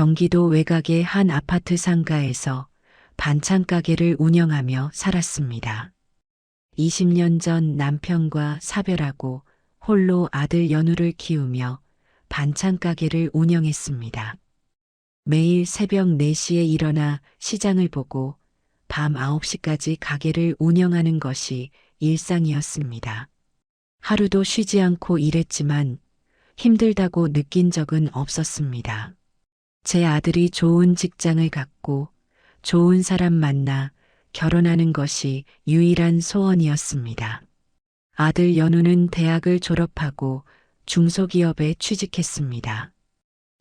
경기도 외곽의 한 아파트 상가에서 반찬 가게를 운영하며 살았습니다. 20년 전 남편과 사별하고 홀로 아들 연우를 키우며 반찬 가게를 운영했습니다. 매일 새벽 4시에 일어나 시장을 보고 밤 9시까지 가게를 운영하는 것이 일상이었습니다. 하루도 쉬지 않고 일했지만 힘들다고 느낀 적은 없었습니다. 제 아들이 좋은 직장을 갖고 좋은 사람 만나 결혼하는 것이 유일한 소원이었습니다. 아들 연우는 대학을 졸업하고 중소기업에 취직했습니다.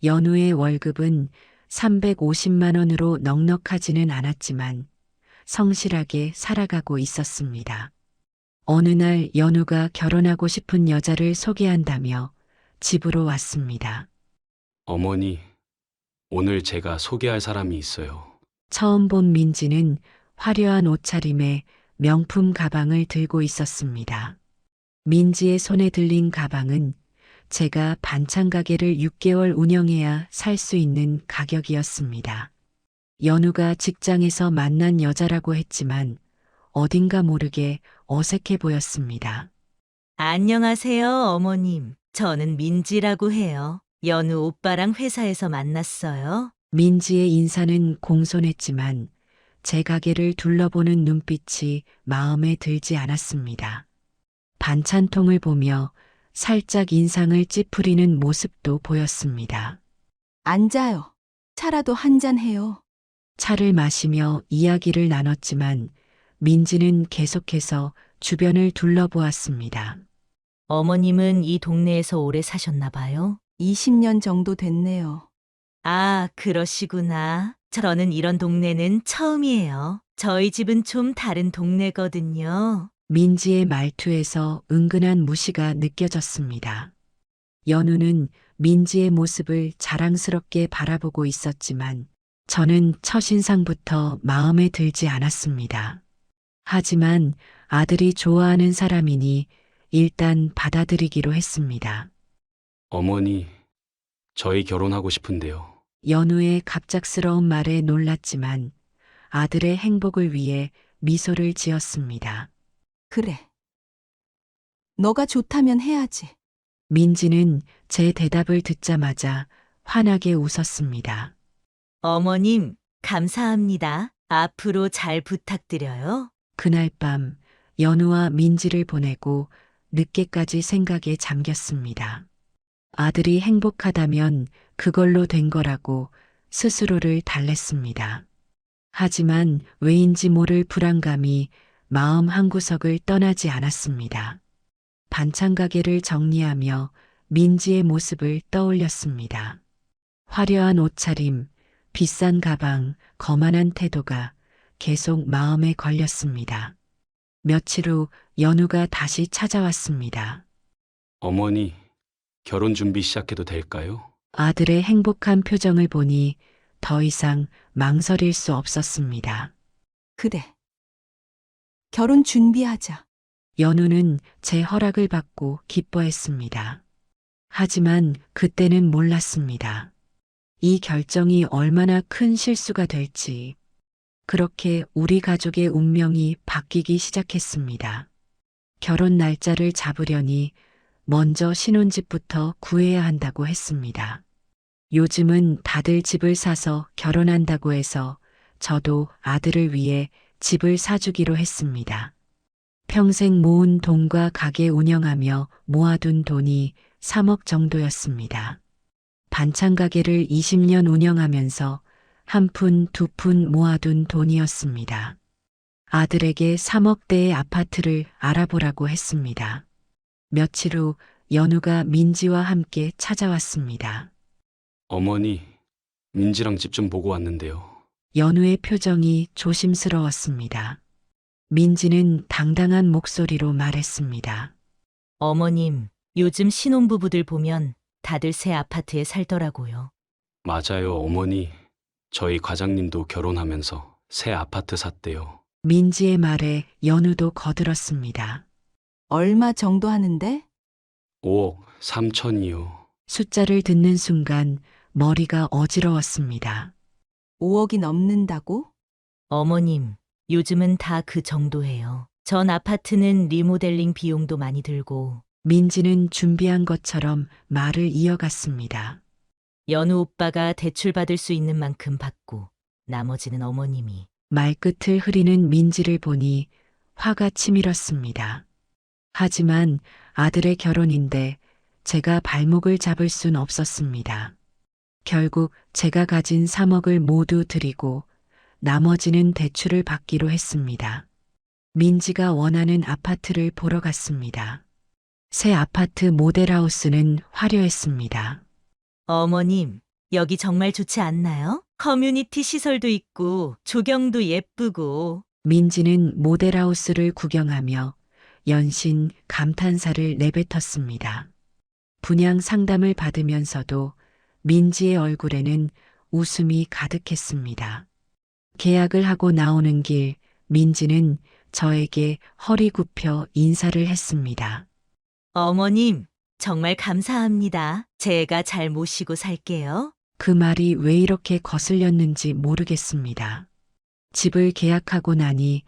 연우의 월급은 350만 원으로 넉넉하지는 않았지만 성실하게 살아가고 있었습니다. 어느 날 연우가 결혼하고 싶은 여자를 소개한다며 집으로 왔습니다. 어머니, 오늘 제가 소개할 사람이 있어요. 처음 본 민지는 화려한 옷차림에 명품 가방을 들고 있었습니다. 민지의 손에 들린 가방은 제가 반찬 가게를 6개월 운영해야 살 수 있는 가격이었습니다. 연우가 직장에서 만난 여자라고 했지만 어딘가 모르게 어색해 보였습니다. 안녕하세요, 어머님. 저는 민지라고 해요. 연우 오빠랑 회사에서 만났어요. 민지의 인사는 공손했지만 제 가게를 둘러보는 눈빛이 마음에 들지 않았습니다. 반찬통을 보며 살짝 인상을 찌푸리는 모습도 보였습니다. 앉아요. 차라도 한잔 해요. 차를 마시며 이야기를 나눴지만 민지는 계속해서 주변을 둘러보았습니다. 어머님은 이 동네에서 오래 사셨나 봐요. 20년 정도 됐네요. 아, 그러시구나. 저는 이런 동네는 처음이에요. 저희 집은 좀 다른 동네거든요. 민지의 말투에서 은근한 무시가 느껴졌습니다. 연우는 민지의 모습을 자랑스럽게 바라보고 있었지만 저는 첫인상부터 마음에 들지 않았습니다. 하지만 아들이 좋아하는 사람이니 일단 받아들이기로 했습니다. 어머니, 저희 결혼하고 싶은데요. 연우의 갑작스러운 말에 놀랐지만 아들의 행복을 위해 미소를 지었습니다. 그래. 너가 좋다면 해야지. 민지는 제 대답을 듣자마자 환하게 웃었습니다. 어머님, 감사합니다. 앞으로 잘 부탁드려요. 그날 밤 연우와 민지를 보내고 늦게까지 생각에 잠겼습니다. 아들이 행복하다면 그걸로 된 거라고 스스로를 달랬습니다. 하지만 왜인지 모를 불안감이 마음 한구석을 떠나지 않았습니다. 반찬 가게를 정리하며 민지의 모습을 떠올렸습니다. 화려한 옷차림, 비싼 가방, 거만한 태도가 계속 마음에 걸렸습니다. 며칠 후 연우가 다시 찾아왔습니다. 어머니, 결혼 준비 시작해도 될까요? 아들의 행복한 표정을 보니 더 이상 망설일 수 없었습니다. 그래. 결혼 준비하자. 연우는 제 허락을 받고 기뻐했습니다. 하지만 그때는 몰랐습니다. 이 결정이 얼마나 큰 실수가 될지. 그렇게 우리 가족의 운명이 바뀌기 시작했습니다. 결혼 날짜를 잡으려니 먼저 신혼집부터 구해야 한다고 했습니다. 요즘은 다들 집을 사서 결혼한다고 해서 저도 아들을 위해 집을 사주기로 했습니다. 평생 모은 돈과 가게 운영하며 모아둔 돈이 3억 정도였습니다. 반찬 가게를 20년 운영하면서 한 푼, 두 푼 모아둔 돈이었습니다. 아들에게 3억대의 아파트를 알아보라고 했습니다. 며칠 후 연우가 민지와 함께 찾아왔습니다. 어머니, 민지랑 집 좀 보고 왔는데요. 연우의 표정이 조심스러웠습니다. 민지는 당당한 목소리로 말했습니다. 어머님, 요즘 신혼부부들 보면 다들 새 아파트에 살더라고요. 맞아요, 어머니. 저희 과장님도 결혼하면서 새 아파트 샀대요. 민지의 말에 연우도 거들었습니다. 얼마 정도 하는데? 5억 3천이요. 숫자를 듣는 순간 머리가 어지러웠습니다. 5억이 넘는다고? 어머님, 요즘은 다 그 정도예요. 전 아파트는 리모델링 비용도 많이 들고, 민지는 준비한 것처럼 말을 이어갔습니다. 연우 오빠가 대출 받을 수 있는 만큼 받고, 나머지는 어머님이. 말끝을 흐리는 민지를 보니 화가 치밀었습니다. 하지만 아들의 결혼인데 제가 발목을 잡을 순 없었습니다. 결국 제가 가진 3억을 모두 드리고 나머지는 대출을 받기로 했습니다. 민지가 원하는 아파트를 보러 갔습니다. 새 아파트 모델하우스는 화려했습니다. 어머님, 여기 정말 좋지 않나요? 커뮤니티 시설도 있고, 조경도 예쁘고. 민지는 모델하우스를 구경하며 연신 감탄사를 내뱉었습니다. 분양 상담을 받으면서도 민지의 얼굴에는 웃음이 가득했습니다. 계약을 하고 나오는 길 민지는 저에게 허리 굽혀 인사를 했습니다. 어머님, 정말 감사합니다. 제가 잘 모시고 살게요. 그 말이 왜 이렇게 거슬렸는지 모르겠습니다. 집을 계약하고 나니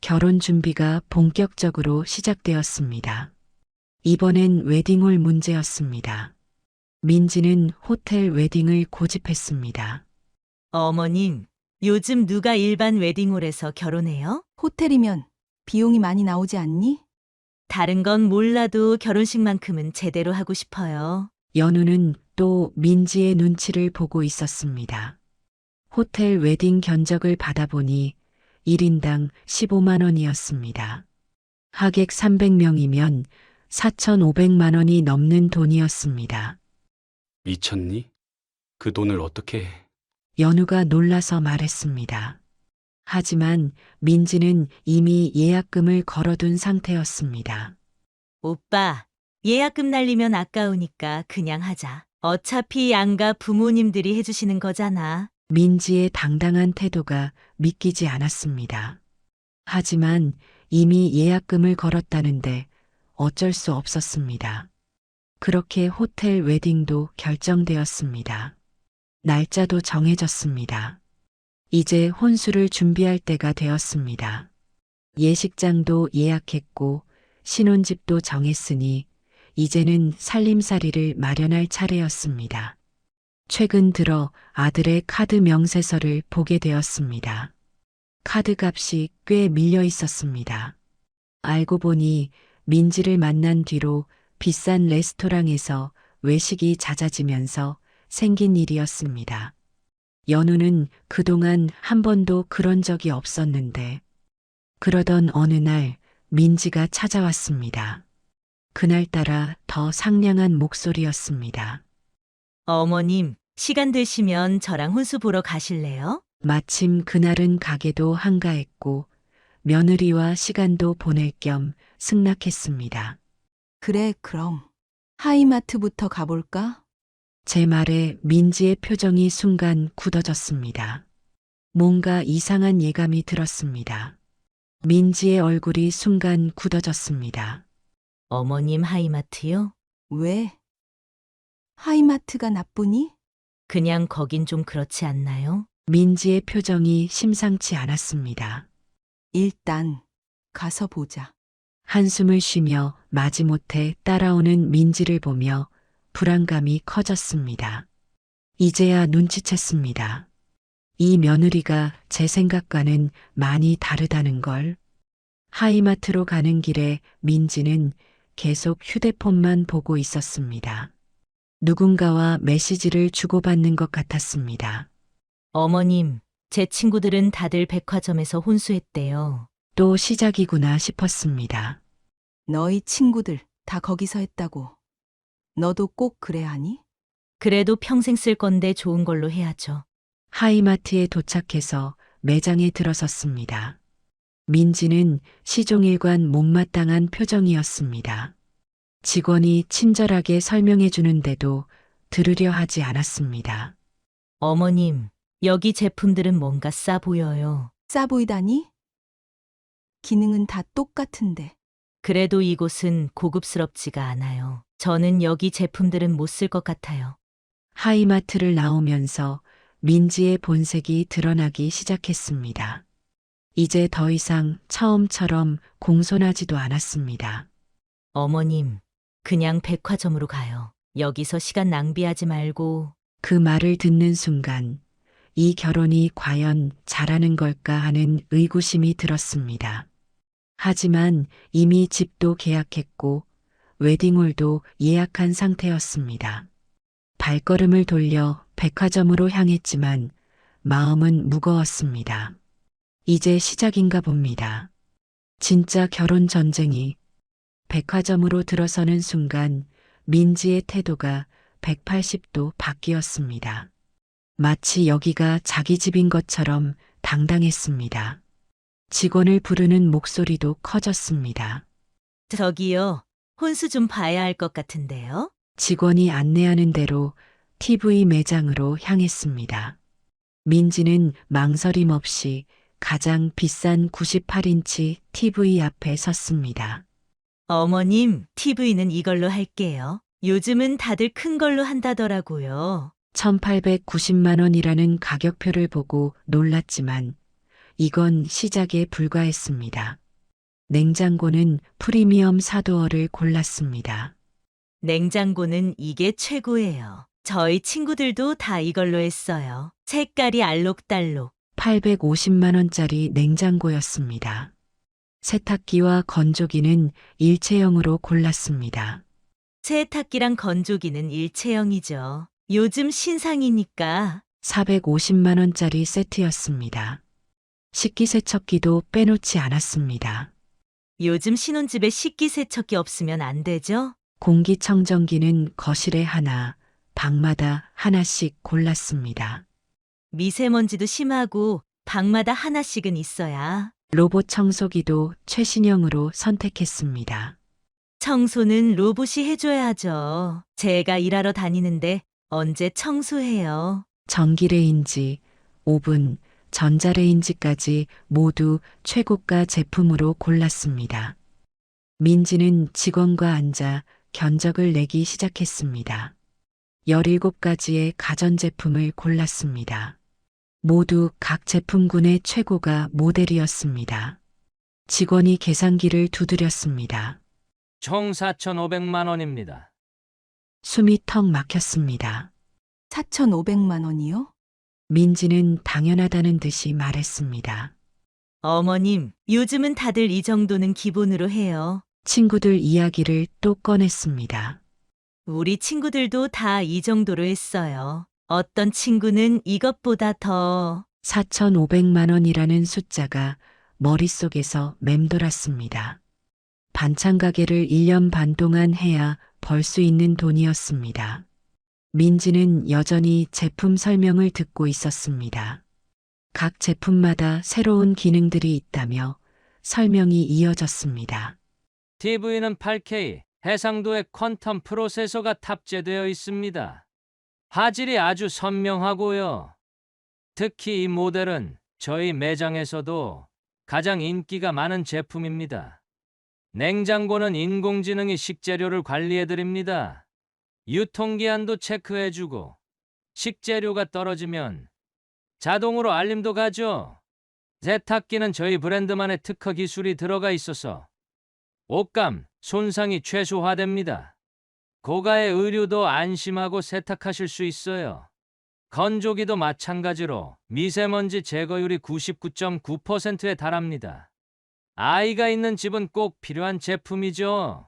결혼 준비가 본격적으로 시작되었습니다. 이번엔 웨딩홀 문제였습니다. 민지는 호텔 웨딩을 고집했습니다. 어머님, 요즘 누가 일반 웨딩홀에서 결혼해요? 호텔이면 비용이 많이 나오지 않니? 다른 건 몰라도 결혼식만큼은 제대로 하고 싶어요. 연우는 또 민지의 눈치를 보고 있었습니다. 호텔 웨딩 견적을 받아보니 1인당 15만 원이었습니다. 하객 300명이면 4,500만 원이 넘는 돈이었습니다. 미쳤니? 그 돈을 어떻게 해? 연우가 놀라서 말했습니다. 하지만 민지는 이미 예약금을 걸어둔 상태였습니다. 오빠, 예약금 날리면 아까우니까 그냥 하자. 어차피 양가 부모님들이 해주시는 거잖아. 민지의 당당한 태도가 믿기지 않았습니다. 하지만 이미 예약금을 걸었다는데 어쩔 수 없었습니다. 그렇게 호텔 웨딩도 결정되었습니다. 날짜도 정해졌습니다. 이제 혼수를 준비할 때가 되었습니다. 예식장도 예약했고 신혼집도 정했으니 이제는 살림살이를 마련할 차례였습니다. 최근 들어 아들의 카드 명세서를 보게 되었습니다. 카드 값이 꽤 밀려 있었습니다. 알고 보니 민지를 만난 뒤로 비싼 레스토랑에서 외식이 잦아지면서 생긴 일이었습니다. 연우는 그동안 한 번도 그런 적이 없었는데 그러던 어느 날 민지가 찾아왔습니다. 그날따라 더 상냥한 목소리였습니다. 어머님, 시간 되시면 저랑 혼수 보러 가실래요? 마침 그날은 가게도 한가했고 며느리와 시간도 보낼 겸 승낙했습니다. 그래, 그럼. 하이마트부터 가볼까? 제 말에 민지의 표정이 순간 굳어졌습니다. 뭔가 이상한 예감이 들었습니다. 민지의 얼굴이 순간 굳어졌습니다. 어머님 하이마트요? 왜? 하이마트가 나쁘니? 그냥 거긴 좀 그렇지 않나요? 민지의 표정이 심상치 않았습니다. 일단 가서 보자. 한숨을 쉬며 마지못해 따라오는 민지를 보며 불안감이 커졌습니다. 이제야 눈치챘습니다. 이 며느리가 제 생각과는 많이 다르다는 걸. 하이마트로 가는 길에 민지는 계속 휴대폰만 보고 있었습니다. 누군가와 메시지를 주고받는 것 같았습니다. 어머님, 제 친구들은 다들 백화점에서 혼수했대요. 또 시작이구나 싶었습니다. 너희 친구들 다 거기서 했다고. 너도 꼭 그래야 하니? 그래도 평생 쓸 건데 좋은 걸로 해야죠. 하이마트에 도착해서 매장에 들어섰습니다. 민지는 시종일관 못마땅한 표정이었습니다. 직원이 친절하게 설명해 주는데도 들으려 하지 않았습니다. 어머님, 여기 제품들은 뭔가 싸 보여요. 싸 보이다니? 기능은 다 똑같은데. 그래도 이곳은 고급스럽지가 않아요. 저는 여기 제품들은 못 쓸 것 같아요. 하이마트를 나오면서 민지의 본색이 드러나기 시작했습니다. 이제 더 이상 처음처럼 공손하지도 않았습니다. 어머님, 그냥 백화점으로 가요. 여기서 시간 낭비하지 말고. 그 말을 듣는 순간 이 결혼이 과연 잘하는 걸까 하는 의구심이 들었습니다. 하지만 이미 집도 계약했고 웨딩홀도 예약한 상태였습니다. 발걸음을 돌려 백화점으로 향했지만 마음은 무거웠습니다. 이제 시작인가 봅니다. 진짜 결혼 전쟁이. 백화점으로 들어서는 순간 민지의 태도가 180도 바뀌었습니다. 마치 여기가 자기 집인 것처럼 당당했습니다. 직원을 부르는 목소리도 커졌습니다. 저기요, 혼수 좀 봐야 할 것 같은데요? 직원이 안내하는 대로 TV 매장으로 향했습니다. 민지는 망설임 없이 가장 비싼 98인치 TV 앞에 섰습니다. 어머님, TV는 이걸로 할게요. 요즘은 다들 큰 걸로 한다더라고요. 1890만 원이라는 가격표를 보고 놀랐지만 이건 시작에 불과했습니다. 냉장고는 프리미엄 사도어를 골랐습니다. 냉장고는 이게 최고예요. 저희 친구들도 다 이걸로 했어요. 색깔이 알록달록. 850만 원짜리 냉장고였습니다. 세탁기와 건조기는 일체형으로 골랐습니다. 세탁기랑 건조기는 일체형이죠. 요즘 신상이니까. 450만 원짜리 세트였습니다. 식기세척기도 빼놓지 않았습니다. 요즘 신혼집에 식기세척기 없으면 안 되죠? 공기청정기는 거실에 하나, 방마다 하나씩 골랐습니다. 미세먼지도 심하고 방마다 하나씩은 있어야. 로봇 청소기도 최신형으로 선택했습니다. 청소는 로봇이 해줘야죠. 제가 일하러 다니는데 언제 청소해요? 전기레인지, 오븐, 전자레인지까지 모두 최고가 제품으로 골랐습니다. 민지는 직원과 앉아 견적을 내기 시작했습니다. 17가지의 가전제품을 골랐습니다. 모두 각 제품군의 최고가 모델이었습니다. 직원이 계산기를 두드렸습니다. 총 4,500만 원입니다. 숨이 턱 막혔습니다. 4,500만 원이요? 민지는 당연하다는 듯이 말했습니다. 어머님, 요즘은 다들 이 정도는 기본으로 해요. 친구들 이야기를 또 꺼냈습니다. 우리 친구들도 다 이 정도로 했어요. 어떤 친구는 이것보다 더. 4,500만 원이라는 숫자가 머릿속에서 맴돌았습니다. 반찬 가게를 1년 반 동안 해야 벌 수 있는 돈이었습니다. 민지는 여전히 제품 설명을 듣고 있었습니다. 각 제품마다 새로운 기능들이 있다며 설명이 이어졌습니다. TV는 8K 해상도의 퀀텀 프로세서가 탑재되어 있습니다. 화질이 아주 선명하고요. 특히 이 모델은 저희 매장에서도 가장 인기가 많은 제품입니다. 냉장고는 인공지능이 식재료를 관리해드립니다. 유통기한도 체크해주고 식재료가 떨어지면 자동으로 알림도 가죠. 세탁기는 저희 브랜드만의 특허 기술이 들어가 있어서 옷감, 손상이 최소화됩니다. 고가의 의류도 안심하고 세탁하실 수 있어요. 건조기도 마찬가지로 미세먼지 제거율이 99.9%에 달합니다. 아이가 있는 집은 꼭 필요한 제품이죠.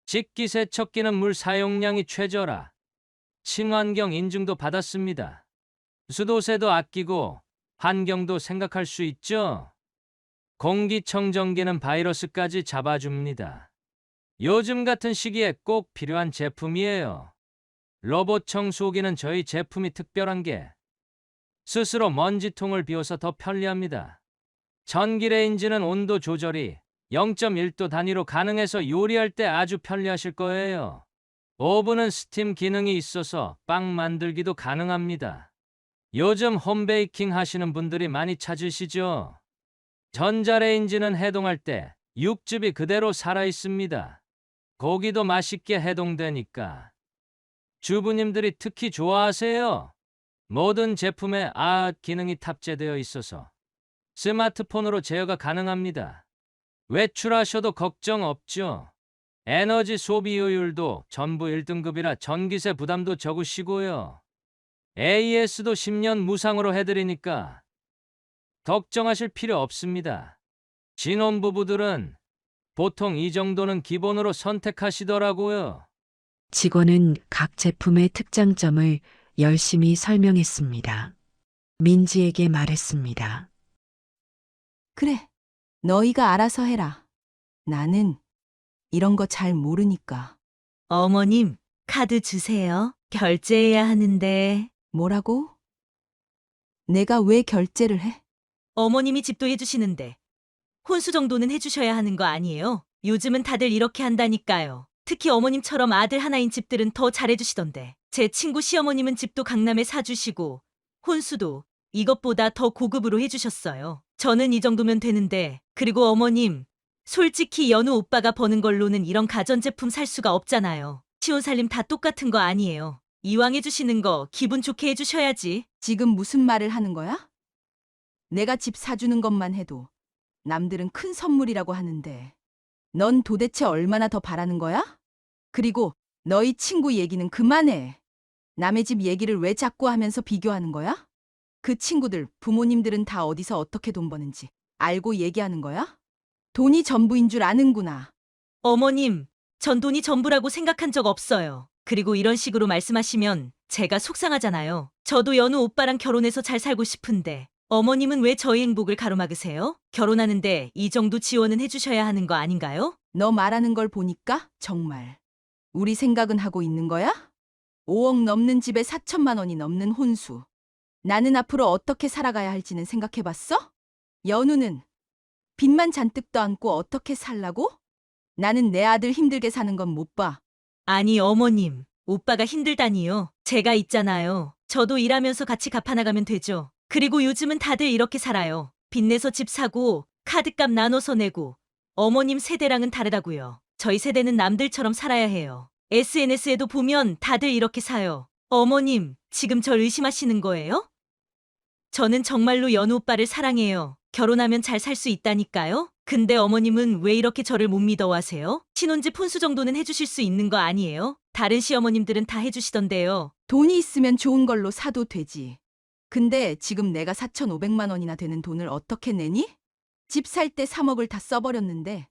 식기세척기는 물 사용량이 최저라 친환경 인증도 받았습니다. 수도세도 아끼고 환경도 생각할 수 있죠. 공기청정기는 바이러스까지 잡아줍니다. 요즘 같은 시기에 꼭 필요한 제품이에요. 로봇 청소기는 저희 제품이 특별한 게 스스로 먼지통을 비워서 더 편리합니다. 전기레인지는 온도 조절이 0.1도 단위로 가능해서 요리할 때 아주 편리하실 거예요. 오븐은 스팀 기능이 있어서 빵 만들기도 가능합니다. 요즘 홈베이킹 하시는 분들이 많이 찾으시죠? 전자레인지는 해동할 때 육즙이 그대로 살아 있습니다. 고기도 맛있게 해동되니까. 주부님들이 특히 좋아하세요. 모든 제품에 기능이 탑재되어 있어서 스마트폰으로 제어가 가능합니다. 외출하셔도 걱정 없죠. 에너지 소비효율도 전부 1등급이라 전기세 부담도 적으시고요. AS도 10년 무상으로 해드리니까 걱정하실 필요 없습니다. 신혼부부들은 보통 이 정도는 기본으로 선택하시더라고요. 직원은 각 제품의 특장점을 열심히 설명했습니다. 민지에게 말했습니다. 그래, 너희가 알아서 해라. 나는 이런 거 잘 모르니까. 어머님, 카드 주세요. 결제해야 하는데. 뭐라고? 내가 왜 결제를 해? 어머님이 집도 해주시는데 혼수 정도는 해주셔야 하는 거 아니에요? 요즘은 다들 이렇게 한다니까요. 특히 어머님처럼 아들 하나인 집들은 더 잘해주시던데. 제 친구 시어머님은 집도 강남에 사주시고 혼수도 이것보다 더 고급으로 해주셨어요. 저는 이 정도면 되는데. 그리고 어머님, 솔직히 연우 오빠가 버는 걸로는 이런 가전제품 살 수가 없잖아요. 시혼살림 다 똑같은 거 아니에요. 이왕 해주시는 거 기분 좋게 해주셔야지. 지금 무슨 말을 하는 거야? 내가 집 사주는 것만 해도 남들은 큰 선물이라고 하는데 넌 도대체 얼마나 더 바라는 거야? 그리고 너희 친구 얘기는 그만해. 남의 집 얘기를 왜 자꾸 하면서 비교하는 거야? 그 친구들, 부모님들은 다 어디서 어떻게 돈 버는지 알고 얘기하는 거야? 돈이 전부인 줄 아는구나. 어머님, 전 돈이 전부라고 생각한 적 없어요. 그리고 이런 식으로 말씀하시면 제가 속상하잖아요. 저도 연우 오빠랑 결혼해서 잘 살고 싶은데 어머님은 왜 저희 행복을 가로막으세요? 결혼하는데 이 정도 지원은 해주셔야 하는 거 아닌가요? 너 말하는 걸 보니까 정말 우리 생각은 하고 있는 거야? 5억 넘는 집에 4천만 원이 넘는 혼수. 나는 앞으로 어떻게 살아가야 할지는 생각해봤어? 연우는 빚만 잔뜩 떠안고 어떻게 살라고? 나는 내 아들 힘들게 사는 건 못 봐. 아니 어머님, 오빠가 힘들다니요. 제가 있잖아요. 저도 일하면서 같이 갚아나가면 되죠. 그리고 요즘은 다들 이렇게 살아요. 빚내서 집 사고 카드값 나눠서 내고. 어머님 세대랑은 다르다고요. 저희 세대는 남들처럼 살아야 해요. SNS에도 보면 다들 이렇게 사요. 어머님, 지금 절 의심하시는 거예요? 저는 정말로 연우 오빠를 사랑해요. 결혼하면 잘 살 수 있다니까요? 근데 어머님은 왜 이렇게 저를 못 믿어하세요? 신혼집 혼수 정도는 해주실 수 있는 거 아니에요? 다른 시어머님들은 다 해주시던데요. 돈이 있으면 좋은 걸로 사도 되지. 근데 지금 내가 4,500만 원이나 되는 돈을 어떻게 내니? 집 살 때 3억을 다 써버렸는데.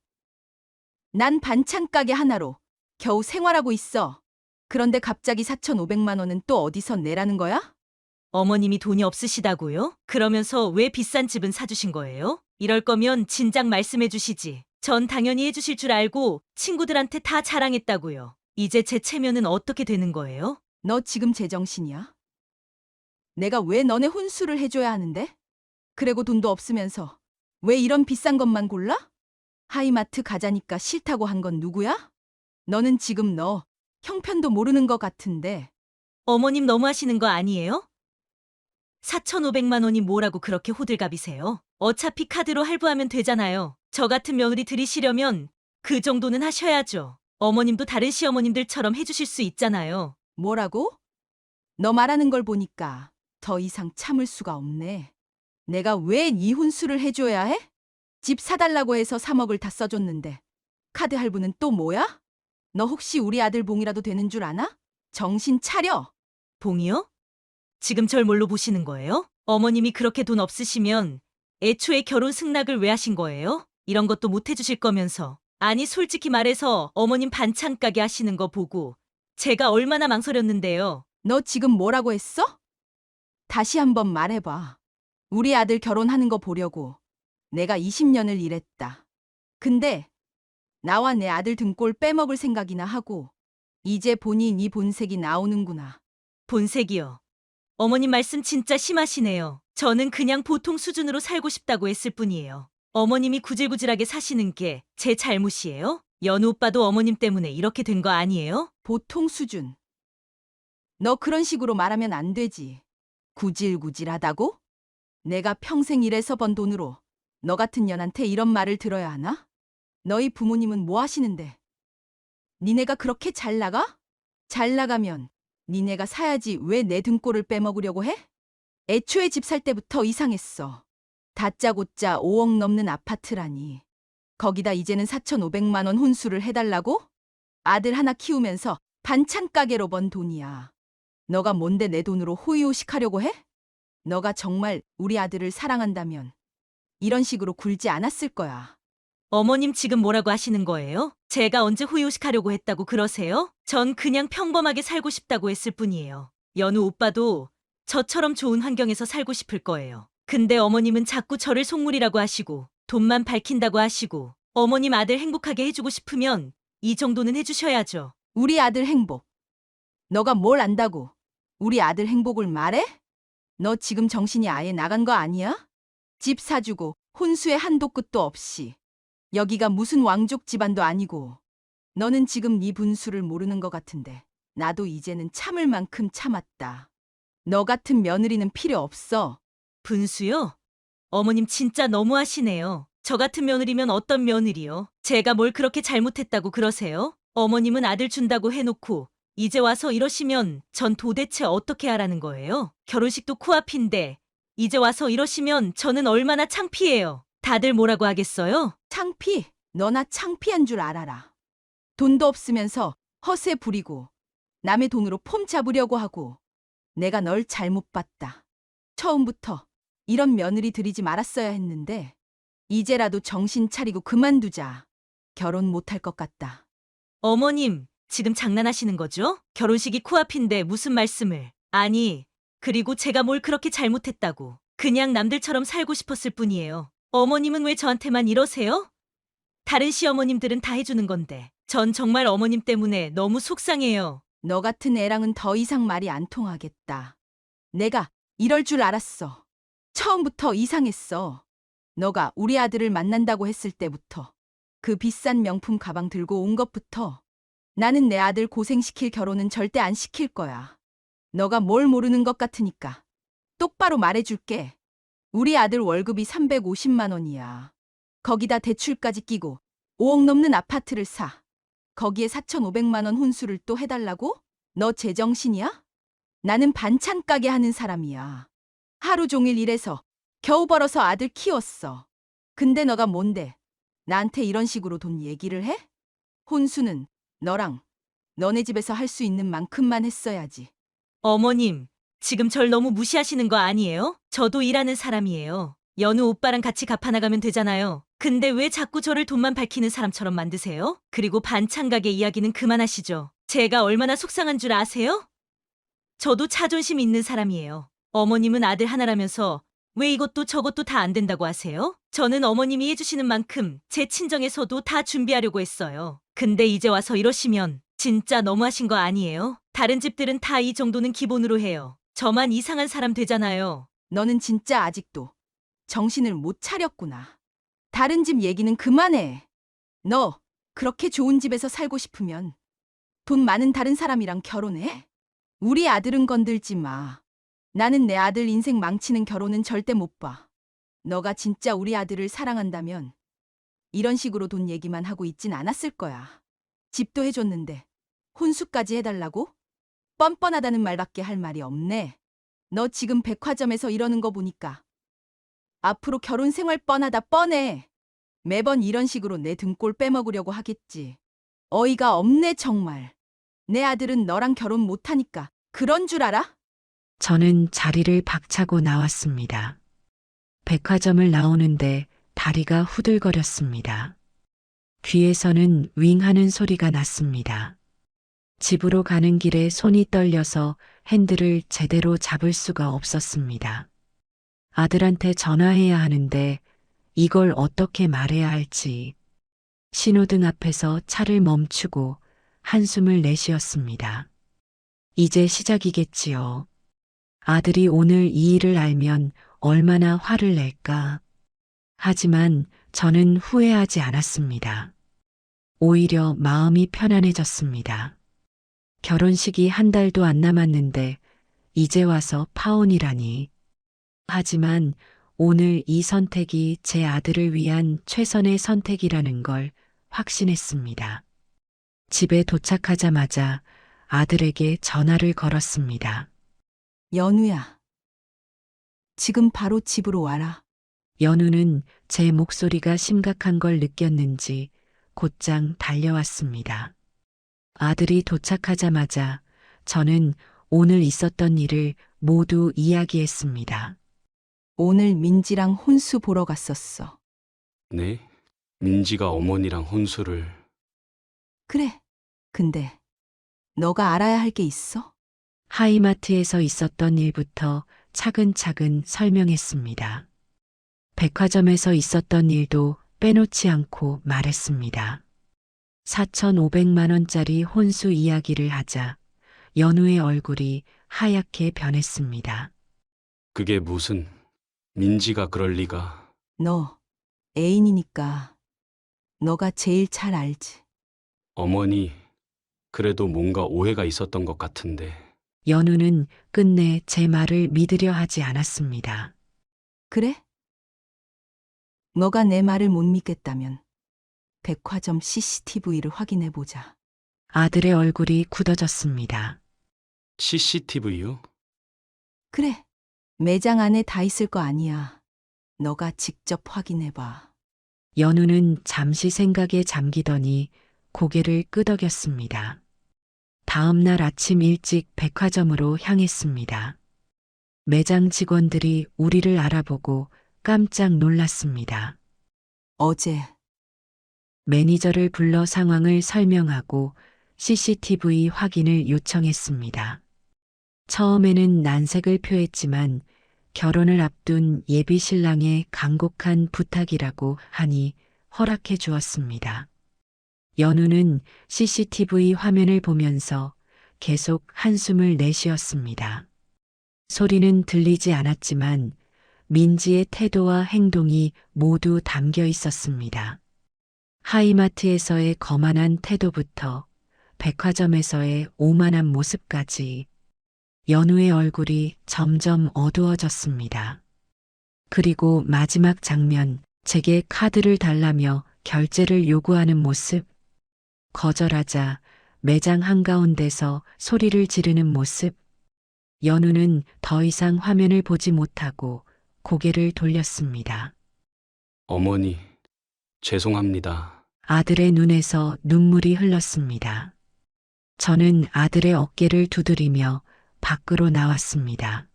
난 반찬 가게 하나로 겨우 생활하고 있어. 그런데 갑자기 4,500만 원은 또 어디서 내라는 거야? 어머님이 돈이 없으시다고요? 그러면서 왜 비싼 집은 사주신 거예요? 이럴 거면 진작 말씀해 주시지. 전 당연히 해주실 줄 알고 친구들한테 다 자랑했다고요. 이제 제 체면은 어떻게 되는 거예요? 너 지금 제정신이야? 내가 왜 너네 혼수를 해줘야 하는데? 그리고 돈도 없으면서 왜 이런 비싼 것만 골라? 하이마트 가자니까 싫다고 한 건 누구야? 너는 지금 너 형편도 모르는 것 같은데. 어머님 너무하시는 거 아니에요? 4,500만 원이 뭐라고 그렇게 호들갑이세요? 어차피 카드로 할부하면 되잖아요. 저 같은 며느리 들이시려면 그 정도는 하셔야죠. 어머님도 다른 시어머님들처럼 해주실 수 있잖아요. 뭐라고? 너 말하는 걸 보니까 더 이상 참을 수가 없네. 내가 왜 이 혼수를 해줘야 해? 집 사달라고 해서 3억을 다 써줬는데 카드 할부는 또 뭐야? 너 혹시 우리 아들 봉이라도 되는 줄 아나? 정신 차려. 봉이요? 지금 절 뭘로 보시는 거예요? 어머님이 그렇게 돈 없으시면 애초에 결혼 승낙을 왜 하신 거예요? 이런 것도 못 해주실 거면서. 아니 솔직히 말해서 어머님 반찬 가게 하시는 거 보고 제가 얼마나 망설였는데요. 너 지금 뭐라고 했어? 다시 한번 말해봐. 우리 아들 결혼하는 거 보려고 내가 20년을 일했다. 근데 나와 내 아들 등골 빼먹을 생각이나 하고 이제 보니 네 본색이 나오는구나. 본색이요. 어머님 말씀 진짜 심하시네요. 저는 그냥 보통 수준으로 살고 싶다고 했을 뿐이에요. 어머님이 구질구질하게 사시는 게 제 잘못이에요? 연우 오빠도 어머님 때문에 이렇게 된 거 아니에요? 보통 수준. 너 그런 식으로 말하면 안 되지. 구질구질하다고? 내가 평생 일해서 번 돈으로 너 같은 년한테 이런 말을 들어야 하나? 너희 부모님은 뭐 하시는데? 니네가 그렇게 잘 나가? 잘 나가면 니네가 사야지 왜 내 등골을 빼먹으려고 해? 애초에 집 살 때부터 이상했어. 다짜고짜 5억 넘는 아파트라니. 거기다 이제는 4,500만 원 혼수를 해달라고? 아들 하나 키우면서 반찬 가게로 번 돈이야. 너가 뭔데 내 돈으로 호의호식하려고 해? 너가 정말 우리 아들을 사랑한다면 이런 식으로 굴지 않았을 거야. 어머님 지금 뭐라고 하시는 거예요? 제가 언제 후유식하려고 했다고 그러세요? 전 그냥 평범하게 살고 싶다고 했을 뿐이에요. 연우 오빠도 저처럼 좋은 환경에서 살고 싶을 거예요. 근데 어머님은 자꾸 저를 속물이라고 하시고 돈만 밝힌다고 하시고 어머님 아들 행복하게 해주고 싶으면 이 정도는 해주셔야죠. 우리 아들 행복. 너가 뭘 안다고 우리 아들 행복을 말해? 너 지금 정신이 아예 나간 거 아니야? 집 사주고 혼수에 한도 끝도 없이. 여기가 무슨 왕족 집안도 아니고. 너는 지금 네 분수를 모르는 것 같은데 나도 이제는 참을 만큼 참았다. 너 같은 며느리는 필요 없어. 분수요? 어머님 진짜 너무하시네요. 저 같은 며느리면 어떤 며느리요? 제가 뭘 그렇게 잘못했다고 그러세요? 어머님은 아들 준다고 해놓고 이제 와서 이러시면 전 도대체 어떻게 하라는 거예요? 결혼식도 코앞인데 이제 와서 이러시면 저는 얼마나 창피해요. 다들 뭐라고 하겠어요? 창피? 너나 창피한 줄 알아라. 돈도 없으면서 허세 부리고 남의 돈으로 폼 잡으려고 하고 내가 널 잘못 봤다. 처음부터 이런 며느리 들이지 말았어야 했는데 이제라도 정신 차리고 그만두자. 결혼 못할 것 같다. 어머님, 지금 장난하시는 거죠? 결혼식이 코앞인데 무슨 말씀을. 아니, 그리고 제가 뭘 그렇게 잘못했다고. 그냥 남들처럼 살고 싶었을 뿐이에요. 어머님은 왜 저한테만 이러세요? 다른 시어머님들은 다 해주는 건데. 전 정말 어머님 때문에 너무 속상해요. 너 같은 애랑은 더 이상 말이 안 통하겠다. 내가 이럴 줄 알았어. 처음부터 이상했어. 너가 우리 아들을 만난다고 했을 때부터 그 비싼 명품 가방 들고 온 것부터 나는 내 아들 고생시킬 결혼은 절대 안 시킬 거야. 너가 뭘 모르는 것 같으니까 똑바로 말해줄게. 우리 아들 월급이 350만 원이야. 거기다 대출까지 끼고 5억 넘는 아파트를 사. 거기에 4,500만 원 혼수를 또 해달라고? 너 제정신이야? 나는 반찬 가게 하는 사람이야. 하루 종일 일해서 겨우 벌어서 아들 키웠어. 근데 너가 뭔데 나한테 이런 식으로 돈 얘기를 해? 혼수는 너랑 너네 집에서 할 수 있는 만큼만 했어야지. 어머님, 지금 절 너무 무시하시는 거 아니에요? 저도 일하는 사람이에요. 연우 오빠랑 같이 갚아나가면 되잖아요. 근데 왜 자꾸 저를 돈만 밝히는 사람처럼 만드세요? 그리고 반찬 가게 이야기는 그만하시죠. 제가 얼마나 속상한 줄 아세요? 저도 자존심 있는 사람이에요. 어머님은 아들 하나라면서 왜 이것도 저것도 다 안 된다고 하세요? 저는 어머님이 해주시는 만큼 제 친정에서도 다 준비하려고 했어요. 근데 이제 와서 이러시면 진짜 너무하신 거 아니에요? 다른 집들은 다 이 정도는 기본으로 해요. 저만 이상한 사람 되잖아요. 너는 진짜 아직도 정신을 못 차렸구나. 다른 집 얘기는 그만해. 너 그렇게 좋은 집에서 살고 싶으면 돈 많은 다른 사람이랑 결혼해. 우리 아들은 건들지 마. 나는 내 아들 인생 망치는 결혼은 절대 못 봐. 너가 진짜 우리 아들을 사랑한다면 이런 식으로 돈 얘기만 하고 있진 않았을 거야. 집도 해줬는데 혼수까지 해달라고? 뻔뻔하다는 말밖에 할 말이 없네. 너 지금 백화점에서 이러는 거 보니까 앞으로 결혼 생활 뻔하다 뻔해. 매번 이런 식으로 내 등골 빼먹으려고 하겠지. 어이가 없네 정말. 내 아들은 너랑 결혼 못하니까 그런 줄 알아? 저는 자리를 박차고 나왔습니다. 백화점을 나오는데 다리가 후들거렸습니다. 귀에서는 윙 하는 소리가 났습니다. 집으로 가는 길에 손이 떨려서 핸들을 제대로 잡을 수가 없었습니다. 아들한테 전화해야 하는데 이걸 어떻게 말해야 할지. 신호등 앞에서 차를 멈추고 한숨을 내쉬었습니다. 이제 시작이겠지요. 아들이 오늘 이 일을 알면 얼마나 화를 낼까. 하지만 저는 후회하지 않았습니다. 오히려 마음이 편안해졌습니다. 결혼식이 한 달도 안 남았는데 이제 와서 파혼이라니. 하지만 오늘 이 선택이 제 아들을 위한 최선의 선택이라는 걸 확신했습니다. 집에 도착하자마자 아들에게 전화를 걸었습니다. 연우야. 지금 바로 집으로 와라. 연우는 제 목소리가 심각한 걸 느꼈는지 곧장 달려왔습니다. 아들이 도착하자마자 저는 오늘 있었던 일을 모두 이야기했습니다. 오늘 민지랑 혼수 보러 갔었어. 네? 민지가 어머니랑 혼수를. 그래. 근데 너가 알아야 할 게 있어? 하이마트에서 있었던 일부터 차근차근 설명했습니다. 백화점에서 있었던 일도 빼놓지 않고 말했습니다. 4,500만 원짜리 혼수 이야기를 하자 연우의 얼굴이 하얗게 변했습니다. 그게 무슨, 민지가 그럴 리가. 너 애인이니까 너가 제일 잘 알지. 어머니, 그래도 뭔가 오해가 있었던 것 같은데. 연우는 끝내 제 말을 믿으려 하지 않았습니다. 그래? 너가 내 말을 못 믿겠다면 백화점 CCTV를 확인해 보자. 아들의 얼굴이 굳어졌습니다. CCTV요? 그래. 매장 안에 다 있을 거 아니야. 너가 직접 확인해 봐. 연우는 잠시 생각에 잠기더니 고개를 끄덕였습니다. 다음 날 아침 일찍 백화점으로 향했습니다. 매장 직원들이 우리를 알아보고 깜짝 놀랐습니다. 어제 매니저를 불러 상황을 설명하고 CCTV 확인을 요청했습니다. 처음에는 난색을 표했지만 결혼을 앞둔 예비 신랑의 간곡한 부탁이라고 하니 허락해 주었습니다. 연우는 CCTV 화면을 보면서 계속 한숨을 내쉬었습니다. 소리는 들리지 않았지만 민지의 태도와 행동이 모두 담겨 있었습니다. 하이마트에서의 거만한 태도부터 백화점에서의 오만한 모습까지 연우의 얼굴이 점점 어두워졌습니다. 그리고 마지막 장면, 제게 카드를 달라며 결제를 요구하는 모습, 거절하자 매장 한가운데서 소리를 지르는 모습, 연우는 더 이상 화면을 보지 못하고 고개를 돌렸습니다. 어머니, 죄송합니다. 아들의 눈에서 눈물이 흘렀습니다. 저는 아들의 어깨를 두드리며 밖으로 나왔습니다.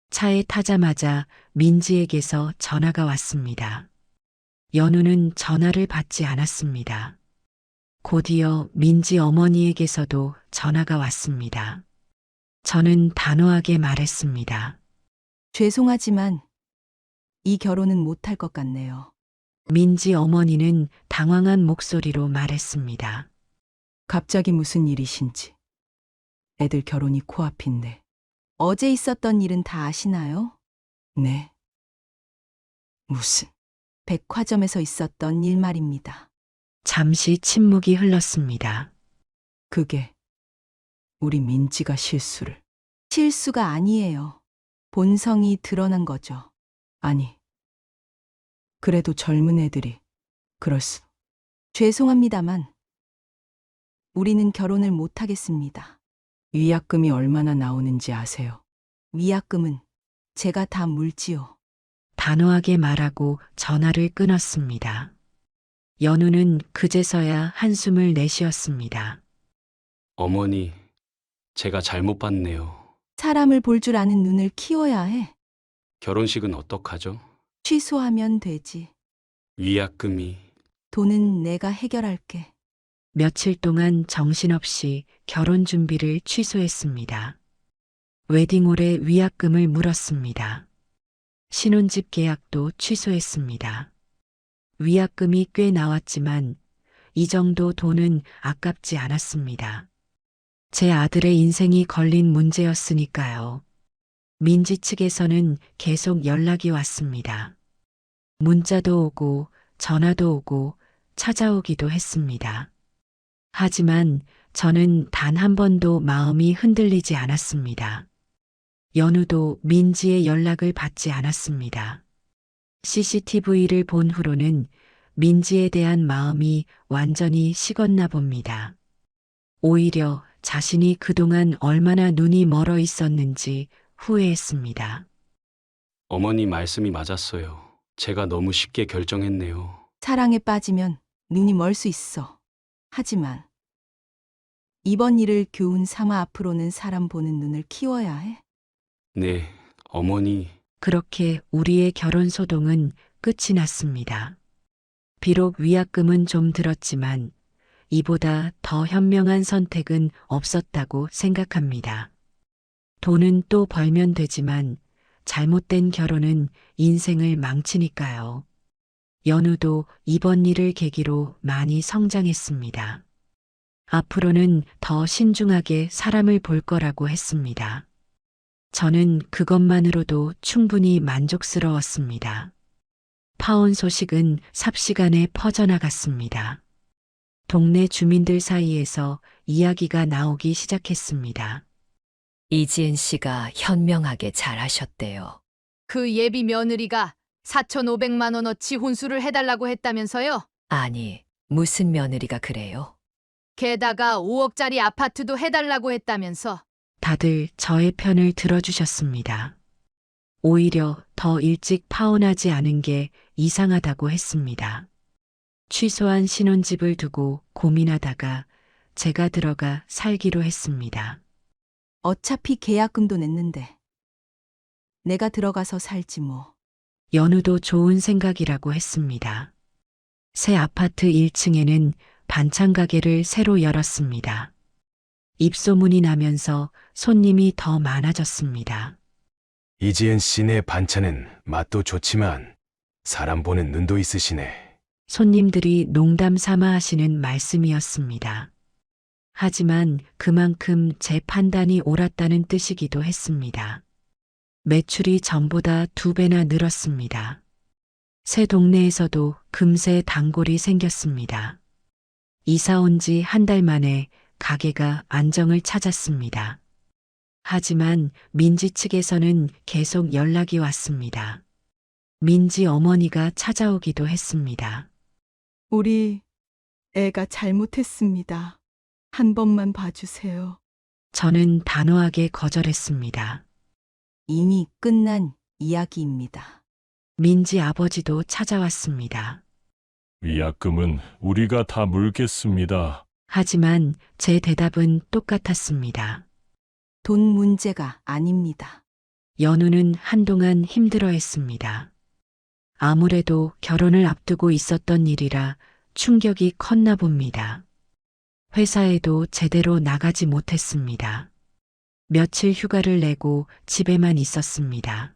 차에 타자마자 민지에게서 전화가 왔습니다. 연우는 전화를 받지 않았습니다. 곧이어 민지 어머니에게서도 전화가 왔습니다. 저는 단호하게 말했습니다. 죄송하지만 이 결혼은 못할 것 같네요. 민지 어머니는 당황한 목소리로 말했습니다. 갑자기 무슨 일이신지. 애들 결혼이 코앞인데. 어제 있었던 일은 다 아시나요? 네. 무슨? 백화점에서 있었던 일 말입니다. 잠시 침묵이 흘렀습니다. 그게 우리 민지가 실수를. 실수가 아니에요. 본성이 드러난 거죠. 아니. 그래도 젊은 애들이 그럴 수. 죄송합니다만 우리는 결혼을 못 하겠습니다. 위약금이 얼마나 나오는지 아세요? 위약금은 제가 다 물지요. 단호하게 말하고 전화를 끊었습니다. 연우는 그제서야 한숨을 내쉬었습니다. 어머니, 제가 잘못 봤네요. 사람을 볼 줄 아는 눈을 키워야 해. 결혼식은 어떡하죠? 취소하면 되지. 위약금이. 돈은 내가 해결할게. 며칠 동안 정신없이 결혼 준비를 취소했습니다. 웨딩홀에 위약금을 물었습니다. 신혼집 계약도 취소했습니다. 위약금이 꽤 나왔지만 이 정도 돈은 아깝지 않았습니다. 제 아들의 인생이 걸린 문제였으니까요. 민지 측에서는 계속 연락이 왔습니다. 문자도 오고 전화도 오고 찾아오기도 했습니다. 하지만 저는 단 한 번도 마음이 흔들리지 않았습니다. 연우도 민지의 연락을 받지 않았습니다. CCTV를 본 후로는 민지에 대한 마음이 완전히 식었나 봅니다. 오히려 자신이 그동안 얼마나 눈이 멀어 있었는지 후회했습니다. 어머니 말씀이 맞았어요. 제가 너무 쉽게 결정했네요. 사랑에 빠지면 눈이 멀 수 있어. 하지만 이번 일을 교훈 삼아 앞으로는 사람 보는 눈을 키워야 해. 네, 어머니. 그렇게 우리의 결혼 소동은 끝이 났습니다. 비록 위약금은 좀 들었지만 이보다 더 현명한 선택은 없었다고 생각합니다. 돈은 또 벌면 되지만 잘못된 결혼은 인생을 망치니까요. 연우도 이번 일을 계기로 많이 성장했습니다. 앞으로는 더 신중하게 사람을 볼 거라고 했습니다. 저는 그것만으로도 충분히 만족스러웠습니다. 파혼 소식은 삽시간에 퍼져나갔습니다. 동네 주민들 사이에서 이야기가 나오기 시작했습니다. 이지은 씨가 현명하게 잘하셨대요. 그 예비 며느리가 4,500만 원어치 혼수를 해달라고 했다면서요? 아니, 무슨 며느리가 그래요? 게다가 5억짜리 아파트도 해달라고 했다면서. 다들 저의 편을 들어주셨습니다. 오히려 더 일찍 파혼하지 않은 게 이상하다고 했습니다. 취소한 신혼집을 두고 고민하다가 제가 들어가 살기로 했습니다. 어차피 계약금도 냈는데. 내가 들어가서 살지 뭐. 연우도 좋은 생각이라고 했습니다. 새 아파트 1층에는 반찬 가게를 새로 열었습니다. 입소문이 나면서 손님이 더 많아졌습니다. 이지은 씨네 반찬은 맛도 좋지만 사람 보는 눈도 있으시네. 손님들이 농담 삼아 하시는 말씀이었습니다. 하지만 그만큼 제 판단이 옳았다는 뜻이기도 했습니다. 매출이 전보다 2배나 늘었습니다. 새 동네에서도 금세 단골이 생겼습니다. 이사 온 지 한 달 만에 가게가 안정을 찾았습니다. 하지만 민지 측에서는 계속 연락이 왔습니다. 민지 어머니가 찾아오기도 했습니다. 우리 애가 잘못했습니다. 한 번만 봐주세요. 저는 단호하게 거절했습니다. 이미 끝난 이야기입니다. 민지 아버지도 찾아왔습니다. 위약금은 우리가 다 물겠습니다. 하지만 제 대답은 똑같았습니다. 돈 문제가 아닙니다. 연우는 한동안 힘들어했습니다. 아무래도 결혼을 앞두고 있었던 일이라 충격이 컸나 봅니다. 회사에도 제대로 나가지 못했습니다. 며칠 휴가를 내고 집에만 있었습니다.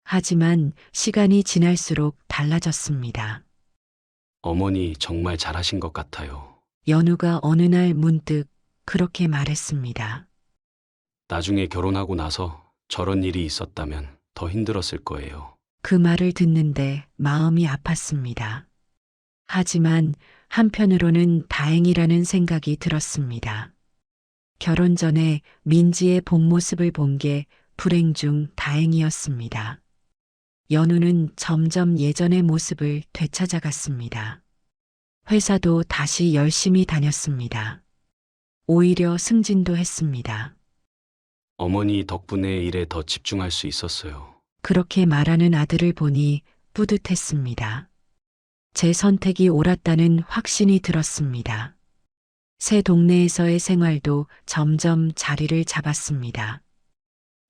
하지만 시간이 지날수록 달라졌습니다. 어머니 정말 잘하신 것 같아요. 연우가 어느 날 문득 그렇게 말했습니다. 나중에 결혼하고 나서 저런 일이 있었다면 더 힘들었을 거예요. 그 말을 듣는데 마음이 아팠습니다. 하지만 한편으로는 다행이라는 생각이 들었습니다. 결혼 전에 민지의 본 모습을 본 게 불행 중 다행이었습니다. 연우는 점점 예전의 모습을 되찾아갔습니다. 회사도 다시 열심히 다녔습니다. 오히려 승진도 했습니다. 어머니 덕분에 일에 더 집중할 수 있었어요. 그렇게 말하는 아들을 보니 뿌듯했습니다. 제 선택이 옳았다는 확신이 들었습니다. 새 동네에서의 생활도 점점 자리를 잡았습니다.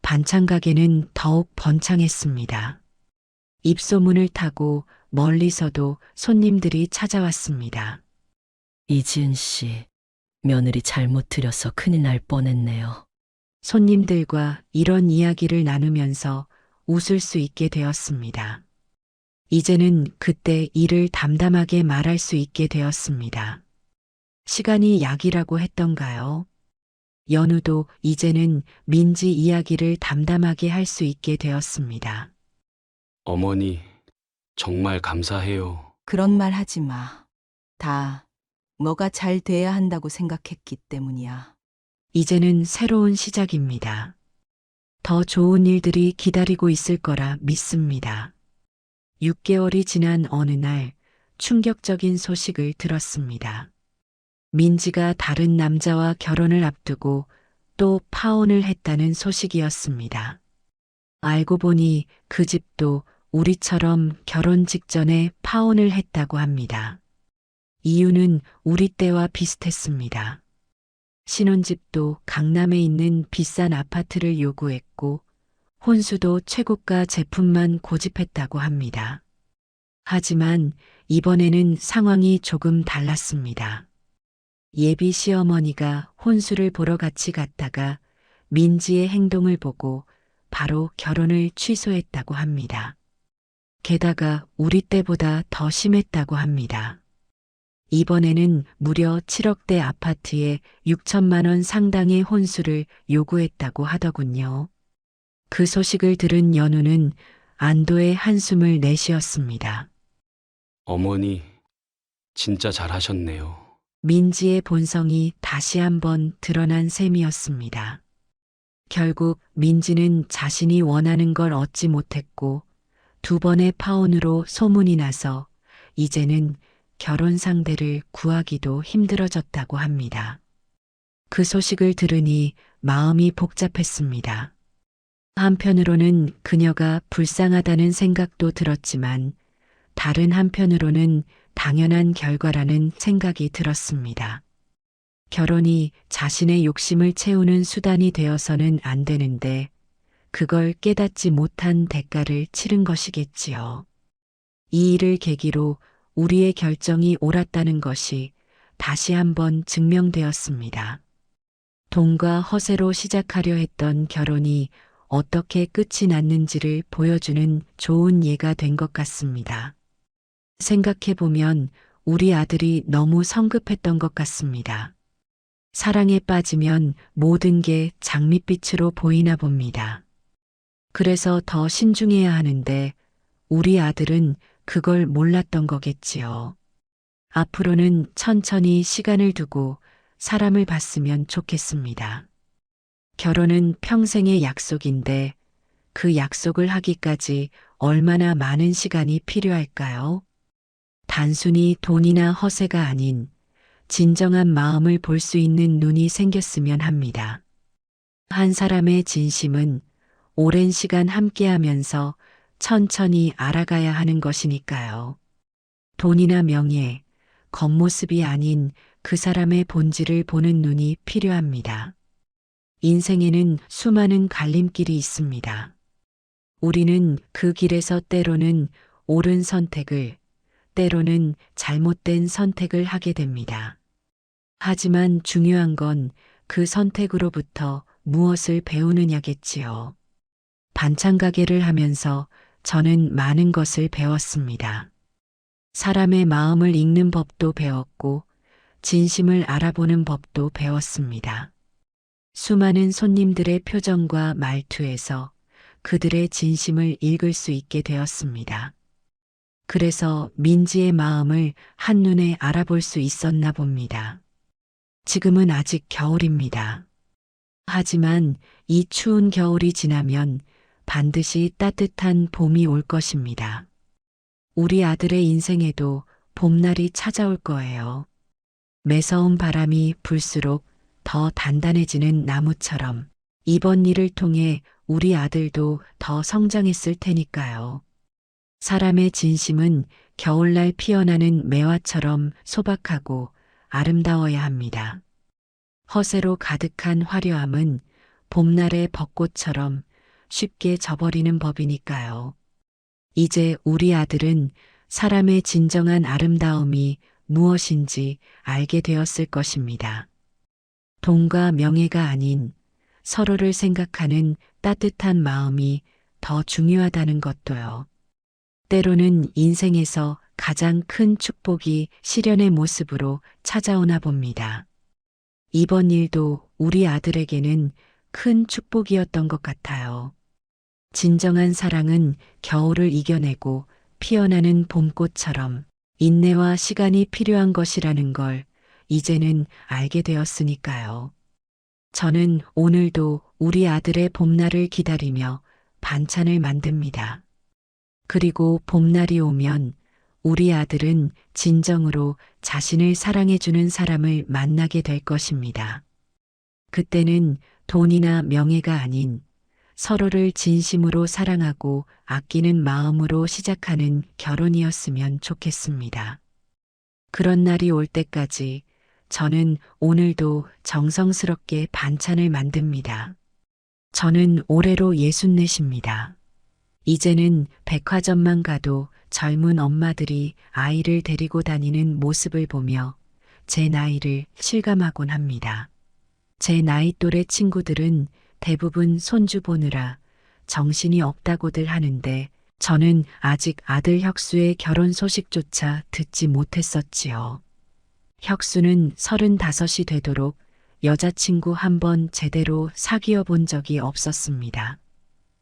반찬 가게는 더욱 번창했습니다. 입소문을 타고 멀리서도 손님들이 찾아왔습니다. 이지은 씨, 며느리 잘못 들여서 큰일 날 뻔했네요. 손님들과 이런 이야기를 나누면서 웃을 수 있게 되었습니다. 이제는 그때 일을 담담하게 말할 수 있게 되었습니다. 시간이 약이라고 했던가요? 연우도 이제는 민지 이야기를 담담하게 할 수 있게 되었습니다. 어머니, 정말 감사해요. 그런 말 하지 마. 다 너가 잘 돼야 한다고 생각했기 때문이야. 이제는 새로운 시작입니다. 더 좋은 일들이 기다리고 있을 거라 믿습니다. 6개월이 지난 어느 날 충격적인 소식을 들었습니다. 민지가 다른 남자와 결혼을 앞두고 또 파혼을 했다는 소식이었습니다. 알고 보니 그 집도 우리처럼 결혼 직전에 파혼을 했다고 합니다. 이유는 우리 때와 비슷했습니다. 신혼집도 강남에 있는 비싼 아파트를 요구했고 혼수도 최고가 제품만 고집했다고 합니다. 하지만 이번에는 상황이 조금 달랐습니다. 예비 시어머니가 혼수를 보러 같이 갔다가 민지의 행동을 보고 바로 결혼을 취소했다고 합니다. 게다가 우리 때보다 더 심했다고 합니다. 이번에는 무려 7억대 아파트에 6천만 원 상당의 혼수를 요구했다고 하더군요. 그 소식을 들은 연우는 안도의 한숨을 내쉬었습니다. 어머니, 진짜 잘하셨네요. 민지의 본성이 다시 한번 드러난 셈이었습니다. 결국 민지는 자신이 원하는 걸 얻지 못했고 2번의 파혼으로 소문이 나서 이제는 결혼 상대를 구하기도 힘들어졌다고 합니다. 그 소식을 들으니 마음이 복잡했습니다. 한편으로는 그녀가 불쌍하다는 생각도 들었지만 다른 한편으로는 당연한 결과라는 생각이 들었습니다. 결혼이 자신의 욕심을 채우는 수단이 되어서는 안 되는데 그걸 깨닫지 못한 대가를 치른 것이겠지요. 이 일을 계기로 우리의 결정이 옳았다는 것이 다시 한번 증명되었습니다. 돈과 허세로 시작하려 했던 결혼이 어떻게 끝이 났는지를 보여주는 좋은 예가 된 것 같습니다. 생각해보면 우리 아들이 너무 성급했던 것 같습니다. 사랑에 빠지면 모든 게 장밋빛으로 보이나 봅니다. 그래서 더 신중해야 하는데 우리 아들은 그걸 몰랐던 거겠지요. 앞으로는 천천히 시간을 두고 사람을 봤으면 좋겠습니다. 결혼은 평생의 약속인데 그 약속을 하기까지 얼마나 많은 시간이 필요할까요? 단순히 돈이나 허세가 아닌 진정한 마음을 볼 수 있는 눈이 생겼으면 합니다. 한 사람의 진심은 오랜 시간 함께하면서 천천히 알아가야 하는 것이니까요. 돈이나 명예, 겉모습이 아닌 그 사람의 본질을 보는 눈이 필요합니다. 인생에는 수많은 갈림길이 있습니다. 우리는 그 길에서 때로는 옳은 선택을, 때로는 잘못된 선택을 하게 됩니다. 하지만 중요한 건 그 선택으로부터 무엇을 배우느냐겠지요. 반찬 가게를 하면서 저는 많은 것을 배웠습니다. 사람의 마음을 읽는 법도 배웠고 진심을 알아보는 법도 배웠습니다. 수많은 손님들의 표정과 말투에서 그들의 진심을 읽을 수 있게 되었습니다. 그래서 민지의 마음을 한눈에 알아볼 수 있었나 봅니다. 지금은 아직 겨울입니다. 하지만 이 추운 겨울이 지나면 반드시 따뜻한 봄이 올 것입니다. 우리 아들의 인생에도 봄날이 찾아올 거예요. 매서운 바람이 불수록 더 단단해지는 나무처럼 이번 일을 통해 우리 아들도 더 성장했을 테니까요. 사람의 진심은 겨울날 피어나는 매화처럼 소박하고 아름다워야 합니다. 허세로 가득한 화려함은 봄날의 벚꽃처럼 쉽게 져버리는 법이니까요. 이제 우리 아들은 사람의 진정한 아름다움이 무엇인지 알게 되었을 것입니다. 돈과 명예가 아닌 서로를 생각하는 따뜻한 마음이 더 중요하다는 것도요. 때로는 인생에서 가장 큰 축복이 실현의 모습으로 찾아오나 봅니다. 이번 일도 우리 아들에게는 큰 축복이었던 것 같아요. 진정한 사랑은 겨울을 이겨내고 피어나는 봄꽃처럼 인내와 시간이 필요한 것이라는 걸 이제는 알게 되었으니까요. 저는 오늘도 우리 아들의 봄날을 기다리며 반찬을 만듭니다. 그리고 봄날이 오면 우리 아들은 진정으로 자신을 사랑해주는 사람을 만나게 될 것입니다. 그때는 돈이나 명예가 아닌 서로를 진심으로 사랑하고 아끼는 마음으로 시작하는 결혼이었으면 좋겠습니다. 그런 날이 올 때까지 저는 오늘도 정성스럽게 반찬을 만듭니다. 저는 올해로 64입니다. 이제는 백화점만 가도 젊은 엄마들이 아이를 데리고 다니는 모습을 보며 제 나이를 실감하곤 합니다. 제 나이 또래 친구들은 대부분 손주 보느라 정신이 없다고들 하는데 저는 아직 아들 혁수의 결혼 소식조차 듣지 못했었지요. 혁수는 35이 되도록 여자친구 한 번 제대로 사귀어 본 적이 없었습니다.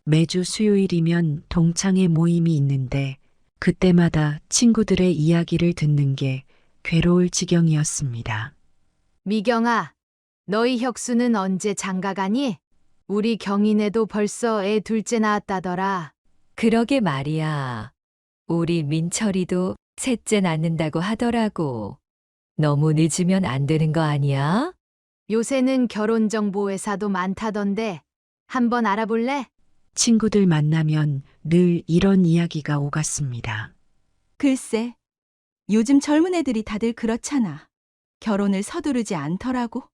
매주 수요일이면 동창회 모임이 있는데 그때마다 친구들의 이야기를 듣는 게 괴로울 지경이었습니다. 미경아, 너희 혁수는 언제 장가 가니? 우리 경이네도 벌써 애 둘째 낳았다더라. 그러게 말이야. 우리 민철이도 셋째 낳는다고 하더라고. 너무 늦으면 안 되는 거 아니야? 요새는 결혼정보회사도 많다던데 한번 알아볼래? 친구들 만나면 늘 이런 이야기가 오갔습니다. 글쎄, 요즘 젊은 애들이 다들 그렇잖아. 결혼을 서두르지 않더라고.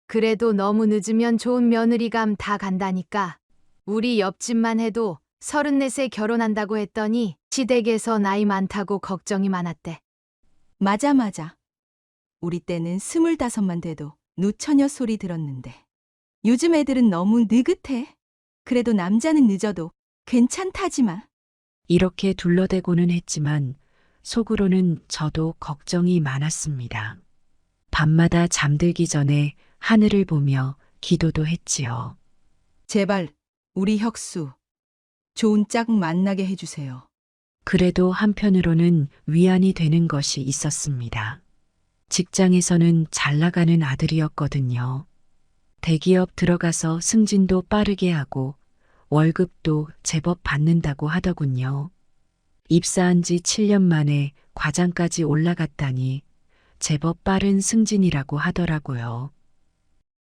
그래도 너무 늦으면 좋은 며느리감 다 간다니까. 우리 옆집만 해도 34세 결혼한다고 했더니 시댁에서 나이 많다고 걱정이 많았대. 맞아. 우리 때는 25만 돼도 누처녀 소리 들었는데. 요즘 애들은 너무 느긋해. 그래도 남자는 늦어도 괜찮다지만. 이렇게 둘러대고는 했지만 속으로는 저도 걱정이 많았습니다. 밤마다 잠들기 전에 하늘을 보며 기도도 했지요. 제발 우리 혁수 좋은 짝 만나게 해주세요. 그래도 한편으로는 위안이 되는 것이 있었습니다. 직장에서는 잘 나가는 아들이었거든요. 대기업 들어가서 승진도 빠르게 하고 월급도 제법 받는다고 하더군요. 입사한 지 7년 만에 과장까지 올라갔다니 제법 빠른 승진이라고 하더라고요.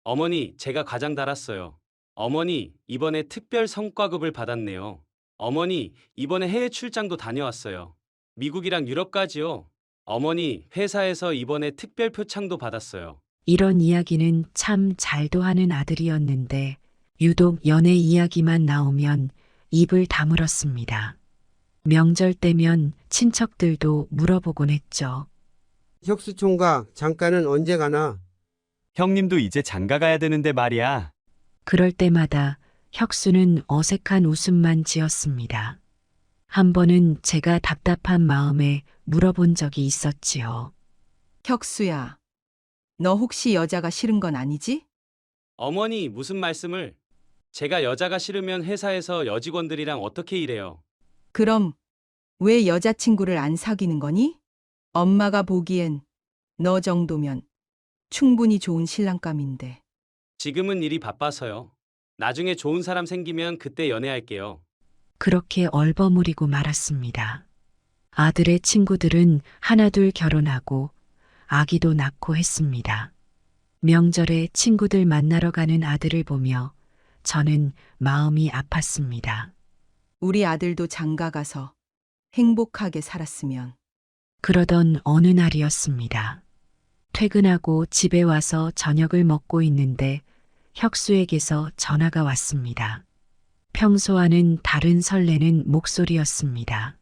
어머니, 제가 과장 달았어요. 어머니, 이번에 특별 성과급을 받았네요. 어머니, 이번에 해외 출장도 다녀왔어요. 미국이랑 유럽까지요. 어머니, 회사에서 이번에 특별 표창도 받았어요. 이런 이야기는 참 잘도 하는 아들이었는데 유독 연애 이야기만 나오면 입을 다물었습니다. 명절 때면 친척들도 물어보곤 했죠. 혁수 총각 잠깐은 언제 가나? 형님도 이제 장가 가야 되는데 말이야. 그럴 때마다 혁수는 어색한 웃음만 지었습니다. 한 번은 제가 답답한 마음에 물어본 적이 있었지요. 혁수야, 너 혹시 여자가 싫은 건 아니지? 어머니, 무슨 말씀을? 제가 여자가 싫으면 회사에서 여직원들이랑 어떻게 일해요? 그럼 왜 여자친구를 안 사귀는 거니? 엄마가 보기엔 너 정도면 충분히 좋은 신랑감인데. 지금은 일이 바빠서요. 나중에 좋은 사람 생기면 그때 연애할게요. 그렇게 얼버무리고 말았습니다. 아들의 친구들은 하나둘 결혼하고 아기도 낳고 했습니다. 명절에 친구들 만나러 가는 아들을 보며 저는 마음이 아팠습니다. 우리 아들도 장가 가서 행복하게 살았으면. 그러던 어느 날이었습니다. 퇴근하고 집에 와서 저녁을 먹고 있는데 혁수에게서 전화가 왔습니다. 평소와는 다른 설레는 목소리였습니다.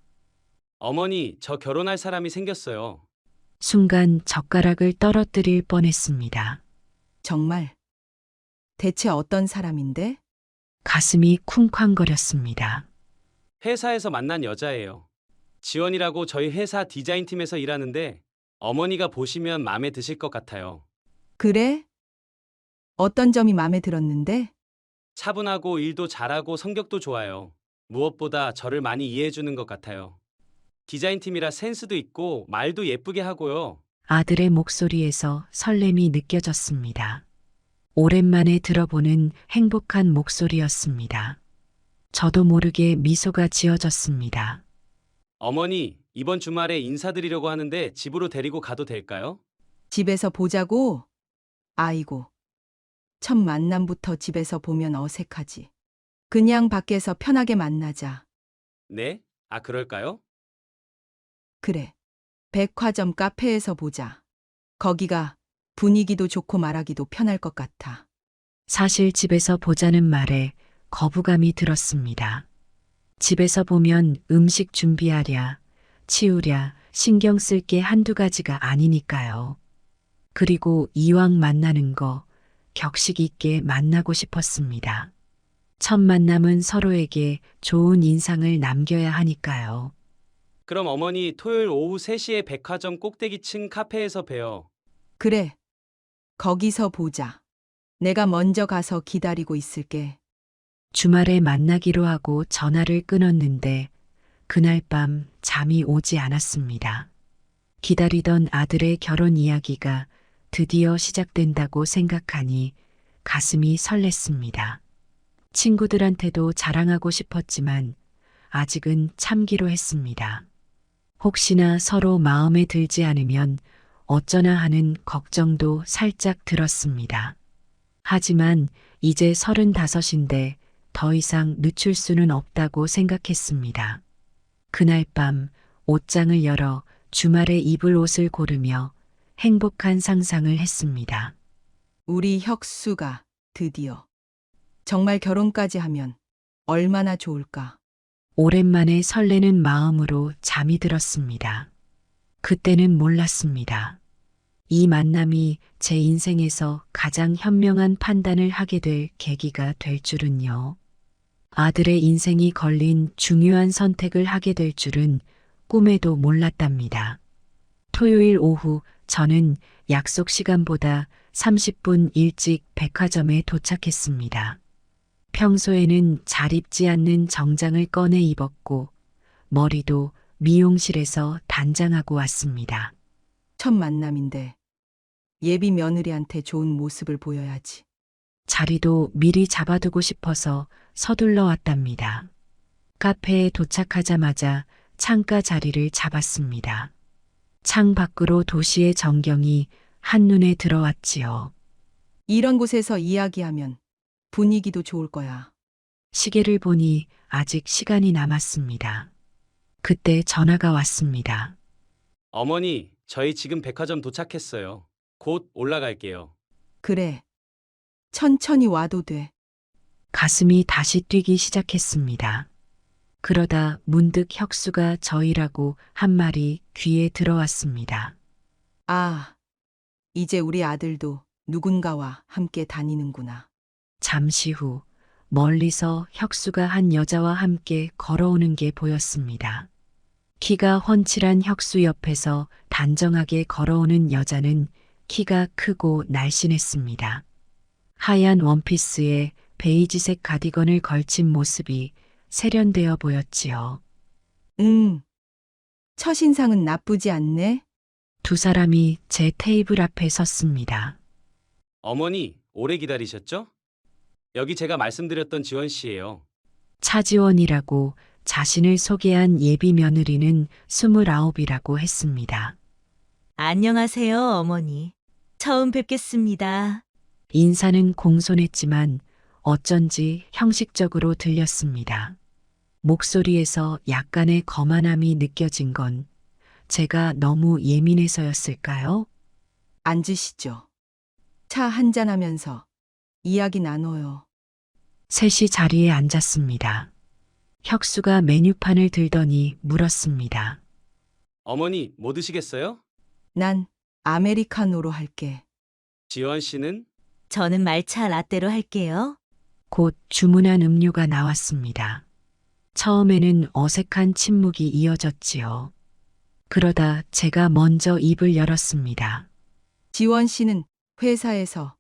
어머니, 저 결혼할 사람이 생겼어요. 순간 젓가락을 떨어뜨릴 뻔했습니다. 정말? 대체 어떤 사람인데? 가슴이 쿵쾅거렸습니다. 회사에서 만난 여자예요. 지원이라고 저희 회사 디자인팀에서 일하는데 어머니가 보시면 마음에 드실 것 같아요. 그래? 어떤 점이 마음에 들었는데? 차분하고 일도 잘하고 성격도 좋아요. 무엇보다 저를 많이 이해해 주는 것 같아요. 디자인팀이라 센스도 있고 말도 예쁘게 하고요. 아들의 목소리에서 설렘이 느껴졌습니다. 오랜만에 들어보는 행복한 목소리였습니다. 저도 모르게 미소가 지어졌습니다. 어머니, 이번 주말에 인사드리려고 하는데 집으로 데리고 가도 될까요? 집에서 보자고? 아이고. 첫 만남부터 집에서 보면 어색하지. 그냥 밖에서 편하게 만나자. 네? 아, 그럴까요? 그래. 백화점 카페에서 보자. 거기가 분위기도 좋고 말하기도 편할 것 같아. 사실 집에서 보자는 말에 거부감이 들었습니다. 집에서 보면 음식 준비하랴, 치우랴, 신경 쓸 게 한두 가지가 아니니까요. 그리고 이왕 만나는 거 격식 있게 만나고 싶었습니다. 첫 만남은 서로에게 좋은 인상을 남겨야 하니까요. 그럼 어머니 토요일 오후 3시에 백화점 꼭대기층 카페에서 봬요. 그래. 거기서 보자. 내가 먼저 가서 기다리고 있을게. 주말에 만나기로 하고 전화를 끊었는데 그날 밤 잠이 오지 않았습니다. 기다리던 아들의 결혼 이야기가 드디어 시작된다고 생각하니 가슴이 설렜습니다. 친구들한테도 자랑하고 싶었지만 아직은 참기로 했습니다. 혹시나 서로 마음에 들지 않으면 어쩌나 하는 걱정도 살짝 들었습니다. 하지만 이제 35인데 더 이상 늦출 수는 없다고 생각했습니다. 그날 밤 옷장을 열어 주말에 입을 옷을 고르며 행복한 상상을 했습니다. 우리 혁수가 드디어 정말 결혼까지 하면 얼마나 좋을까. 오랜만에 설레는 마음으로 잠이 들었습니다. 그때는 몰랐습니다. 이 만남이 제 인생에서 가장 현명한 판단을 하게 될 계기가 될 줄은요. 아들의 인생이 걸린 중요한 선택을 하게 될 줄은 꿈에도 몰랐답니다. 토요일 오후 저는 약속 시간보다 30분 일찍 백화점에 도착했습니다. 평소에는 잘 입지 않는 정장을 꺼내 입었고 머리도 미용실에서 단장하고 왔습니다. 첫 만남인데 예비 며느리한테 좋은 모습을 보여야지. 자리도 미리 잡아두고 싶어서 서둘러 왔답니다. 카페에 도착하자마자 창가 자리를 잡았습니다. 창 밖으로 도시의 전경이 한눈에 들어왔지요. 이런 곳에서 이야기하면 분위기도 좋을 거야. 시계를 보니 아직 시간이 남았습니다. 그때 전화가 왔습니다. 어머니, 저희 지금 백화점 도착했어요. 곧 올라갈게요. 그래. 천천히 와도 돼. 가슴이 다시 뛰기 시작했습니다. 그러다 문득 혁수가 저희라고 한 말이 귀에 들어왔습니다. 아, 이제 우리 아들도 누군가와 함께 다니는구나. 잠시 후 멀리서 혁수가 한 여자와 함께 걸어오는 게 보였습니다. 키가 훤칠한 혁수 옆에서 단정하게 걸어오는 여자는 키가 크고 날씬했습니다. 하얀 원피스에 베이지색 가디건을 걸친 모습이 세련되어 보였지요. 첫인상은 나쁘지 않네. 두 사람이 제 테이블 앞에 섰습니다. 어머니, 오래 기다리셨죠? 여기 제가 말씀드렸던 지원 씨예요. 차지원이라고 자신을 소개한 예비 며느리는 29이라고 했습니다. 안녕하세요, 어머니. 처음 뵙겠습니다. 인사는 공손했지만 어쩐지 형식적으로 들렸습니다. 목소리에서 약간의 거만함이 느껴진 건 제가 너무 예민해서였을까요? 앉으시죠. 차 한잔하면서 이야기 나눠요. 셋이 자리에 앉았습니다. 혁수가 메뉴판을 들더니 물었습니다. 어머니, 뭐 드시겠어요? 난 아메리카노로 할게. 지원 씨는? 저는 말차 라떼로 할게요. 곧 주문한 음료가 나왔습니다. 처음에는 어색한 침묵이 이어졌지요. 그러다 제가 먼저 입을 열었습니다. 지원 씨는 회사에서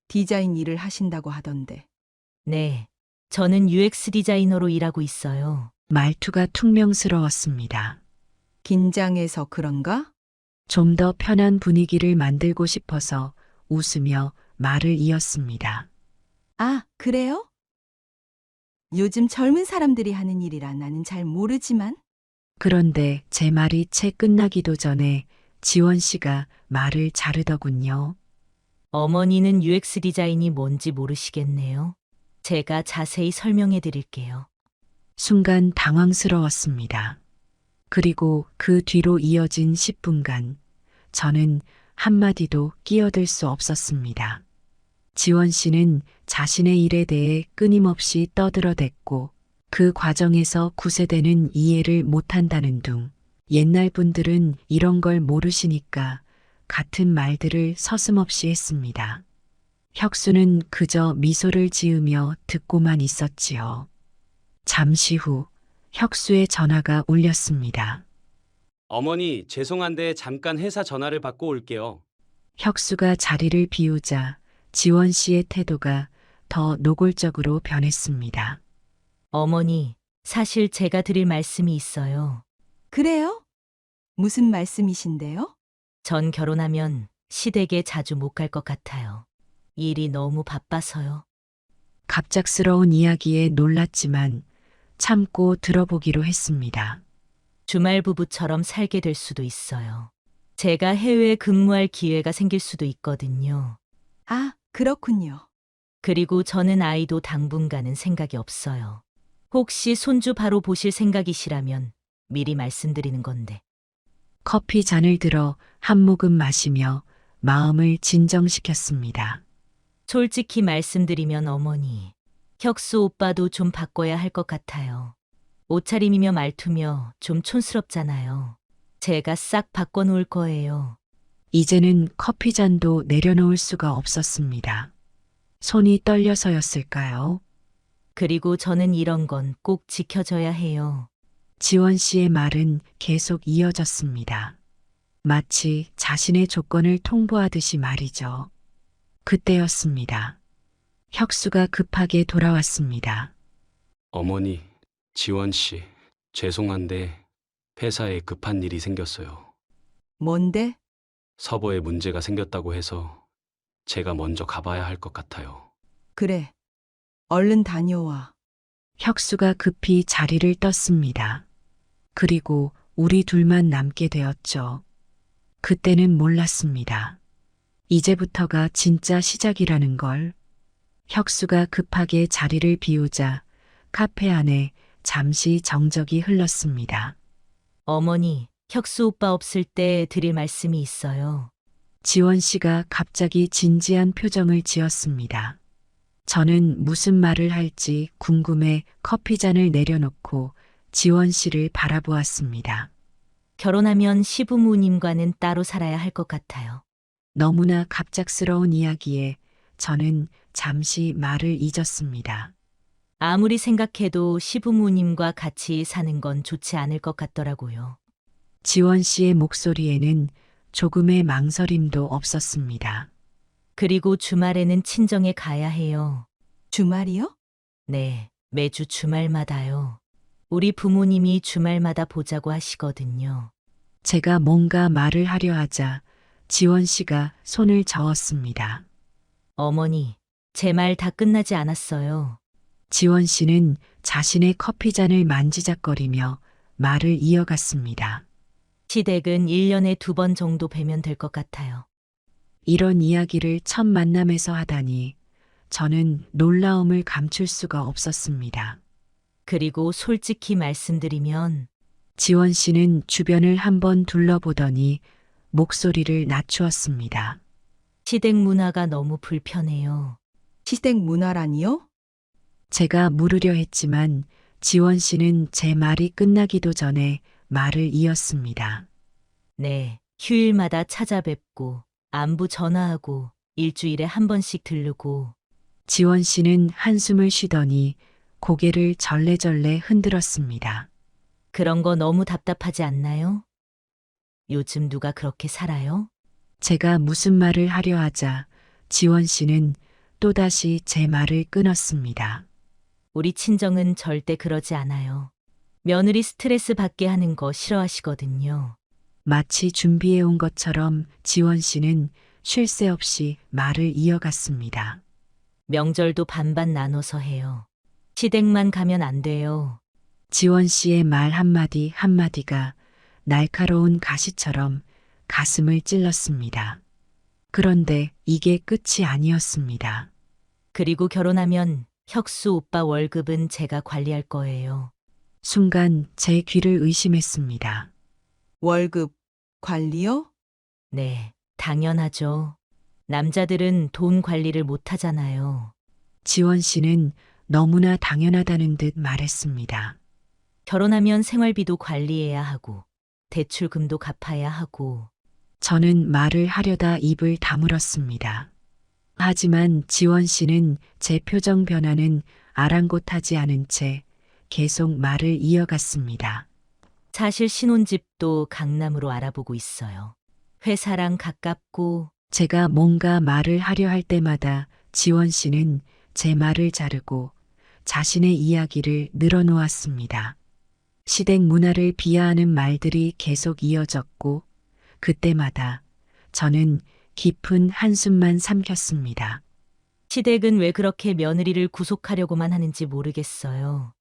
디자인 일을 하신다고 하던데. 네, 저는 UX 디자이너로 일하고 있어요. 말투가 퉁명스러웠습니다. 긴장해서 그런가? 좀 더 편한 분위기를 만들고 싶어서 웃으며 말을 이었습니다. 아, 그래요? 요즘 젊은 사람들이 하는 일이라 나는 잘 모르지만 그런데 제 말이 채 끝나기도 전에 지원 씨가 말을 자르더군요. 어머니는 UX 디자인이 뭔지 모르시겠네요. 제가 자세히 설명해 드릴게요. 순간 당황스러웠습니다. 그리고 그 뒤로 이어진 10분간 저는 한마디도 끼어들 수 없었습니다. 지원 씨는 자신의 일에 대해 끊임없이 떠들어댔고 그 과정에서 구세대는 이해를 못한다는 둥. 옛날 분들은 이런 걸 모르시니까 같은 말들을 서슴없이 했습니다. 혁수는 그저 미소를 지으며 듣고만 있었지요. 잠시 후 혁수의 전화가 울렸습니다. 어머니, 죄송한데 잠깐 회사 전화를 받고 올게요. 혁수가 자리를 비우자 지원 씨의 태도가 더 노골적으로 변했습니다. 어머니, 사실 제가 드릴 말씀이 있어요. 그래요? 무슨 말씀이신데요? 전 결혼하면 시댁에 자주 못 갈 것 같아요. 일이 너무 바빠서요. 갑작스러운 이야기에 놀랐지만 참고 들어보기로 했습니다. 주말 부부처럼 살게 될 수도 있어요. 제가 해외에 근무할 기회가 생길 수도 있거든요. 아, 그렇군요. 그리고 저는 아이도 당분간은 생각이 없어요. 혹시 손주 바로 보실 생각이시라면 미리 말씀드리는 건데. 커피 잔을 들어 한 모금 마시며 마음을 진정시켰습니다. 솔직히 말씀드리면 어머니, 혁수 오빠도 좀 바꿔야 할 것 같아요. 옷차림이며 말투며 좀 촌스럽잖아요. 제가 싹 바꿔놓을 거예요. 이제는 커피 잔도 내려놓을 수가 없었습니다. 손이 떨려서였을까요? 그리고 저는 이런 건 꼭 지켜줘야 해요. 지원 씨의 말은 계속 이어졌습니다. 마치 자신의 조건을 통보하듯이 말이죠. 그때였습니다. 혁수가 급하게 돌아왔습니다. 어머니, 지원 씨, 죄송한데 회사에 급한 일이 생겼어요. 뭔데? 서버에 문제가 생겼다고 해서 제가 먼저 가봐야 할 것 같아요. 그래. 얼른 다녀와. 혁수가 급히 자리를 떴습니다. 그리고 우리 둘만 남게 되었죠. 그때는 몰랐습니다. 이제부터가 진짜 시작이라는 걸. 혁수가 급하게 자리를 비우자 카페 안에 잠시 정적이 흘렀습니다. 어머니, 혁수 오빠 없을 때 드릴 말씀이 있어요. 지원 씨가 갑자기 진지한 표정을 지었습니다. 저는 무슨 말을 할지 궁금해 커피 잔을 내려놓고 지원 씨를 바라보았습니다. 결혼하면 시부모님과는 따로 살아야 할 것 같아요. 너무나 갑작스러운 이야기에 저는 잠시 말을 잊었습니다. 아무리 생각해도 시부모님과 같이 사는 건 좋지 않을 것 같더라고요. 지원 씨의 목소리에는 조금의 망설임도 없었습니다. 그리고 주말에는 친정에 가야 해요. 주말이요? 네, 매주 주말마다요. 우리 부모님이 주말마다 보자고 하시거든요. 제가 뭔가 말을 하려 하자 지원 씨가 손을 저었습니다. 어머니, 제 말 다 끝나지 않았어요. 지원 씨는 자신의 커피잔을 만지작거리며 말을 이어갔습니다. 시댁은 1년에 2번 정도 뵈면 될 것 같아요. 이런 이야기를 첫 만남에서 하다니 저는 놀라움을 감출 수가 없었습니다. 그리고 솔직히 말씀드리면 지원 씨는 주변을 한번 둘러보더니 목소리를 낮추었습니다. 시댁 문화가 너무 불편해요. 시댁 문화라니요? 제가 물으려 했지만 지원 씨는 제 말이 끝나기도 전에 말을 이었습니다. 네, 휴일마다 찾아뵙고 안부 전화하고 일주일에 한 번씩 들르고. 지원 씨는 한숨을 쉬더니 고개를 절레절레 흔들었습니다. 그런 거 너무 답답하지 않나요? 요즘 누가 그렇게 살아요? 제가 무슨 말을 하려 하자 지원 씨는 또다시 제 말을 끊었습니다. 우리 친정은 절대 그러지 않아요. 며느리 스트레스 받게 하는 거 싫어하시거든요. 마치 준비해온 것처럼 지원 씨는 쉴 새 없이 말을 이어갔습니다. 명절도 반반 나눠서 해요. 시댁만 가면 안 돼요. 지원 씨의 말 한마디 한마디가 날카로운 가시처럼 가슴을 찔렀습니다. 그런데 이게 끝이 아니었습니다. 그리고 결혼하면 혁수 오빠 월급은 제가 관리할 거예요. 순간 제 귀를 의심했습니다. 월급 관리요? 네, 당연하죠. 남자들은 돈 관리를 못 하잖아요. 지원 씨는 너무나 당연하다는 듯 말했습니다. 결혼하면 생활비도 관리해야 하고, 대출금도 갚아야 하고, 저는 말을 하려다 입을 다물었습니다. 하지만 지원 씨는 제 표정 변화는 아랑곳하지 않은 채 계속 말을 이어갔습니다. 사실 신혼집도 강남으로 알아보고 있어요. 회사랑 가깝고, 제가 뭔가 말을 하려 할 때마다 지원 씨는 제 말을 자르고 자신의 이야기를 늘어놓았습니다. 시댁 문화를 비하하는 말들이 계속 이어졌고 그때마다 저는 깊은 한숨만 삼켰습니다. 시댁은 왜 그렇게 며느리를 구속하려고만 하는지 모르겠어요.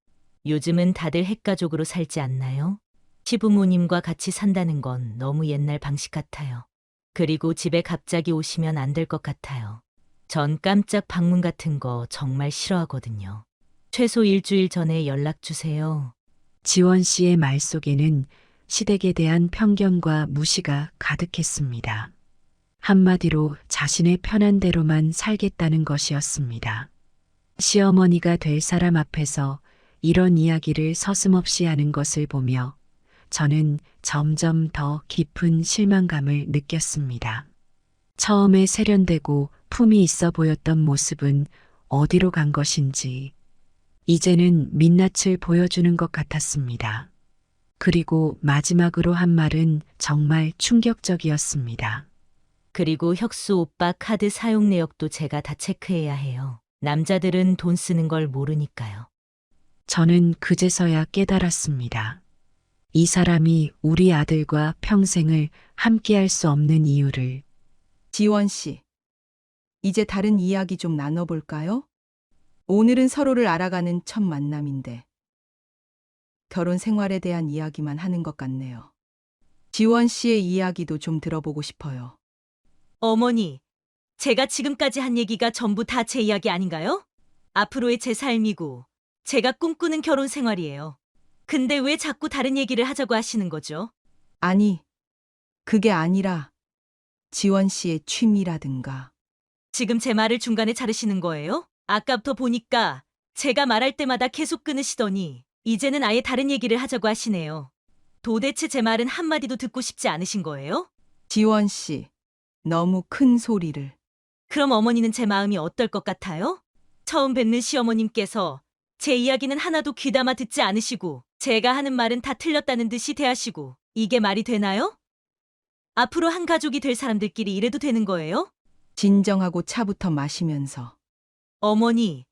요즘은 다들 핵가족으로 살지 않나요? 시부모님과 같이 산다는 건 너무 옛날 방식 같아요. 그리고 집에 갑자기 오시면 안 될 것 같아요. 전 깜짝 방문 같은 거 정말 싫어하거든요. 최소 일주일 전에 연락 주세요. 지원 씨의 말 속에는 시댁에 대한 편견과 무시가 가득했습니다. 한마디로 자신의 편한 대로만 살겠다는 것이었습니다. 시어머니가 될 사람 앞에서 이런 이야기를 서슴없이 하는 것을 보며 저는 점점 더 깊은 실망감을 느꼈습니다. 처음에 세련되고 품이 있어 보였던 모습은 어디로 간 것인지 이제는 민낯을 보여주는 것 같았습니다. 그리고 마지막으로 한 말은 정말 충격적이었습니다. 그리고 혁수 오빠 카드 사용 내역도 제가 다 체크해야 해요. 남자들은 돈 쓰는 걸 모르니까요. 저는 그제서야 깨달았습니다. 이 사람이 우리 아들과 평생을 함께할 수 없는 이유를. 지원 씨, 이제 다른 이야기 좀 나눠볼까요? 오늘은 서로를 알아가는 첫 만남인데 결혼 생활에 대한 이야기만 하는 것 같네요. 지원 씨의 이야기도 좀 들어보고 싶어요. 어머니, 제가 지금까지 한 얘기가 전부 다 제 이야기 아닌가요? 앞으로의 제 삶이고 제가 꿈꾸는 결혼 생활이에요. 근데 왜 자꾸 다른 얘기를 하자고 하시는 거죠? 아니, 그게 아니라 지원 씨의 취미라든가. 지금 제 말을 중간에 자르시는 거예요? 아까부터 보니까 제가 말할 때마다 계속 끊으시더니 이제는 아예 다른 얘기를 하자고 하시네요. 도대체 제 말은 한마디도 듣고 싶지 않으신 거예요? 지원 씨, 너무 큰 소리를. 그럼 어머니는 제 마음이 어떨 것 같아요? 처음 뵙는 시어머님께서 제 이야기는 하나도 귀담아 듣지 않으시고 제가 하는 말은 다 틀렸다는 듯이 대하시고 이게 말이 되나요? 앞으로 한 가족이 될 사람들끼리 이래도 되는 거예요? 진정하고 차부터 마시면서. 어머니,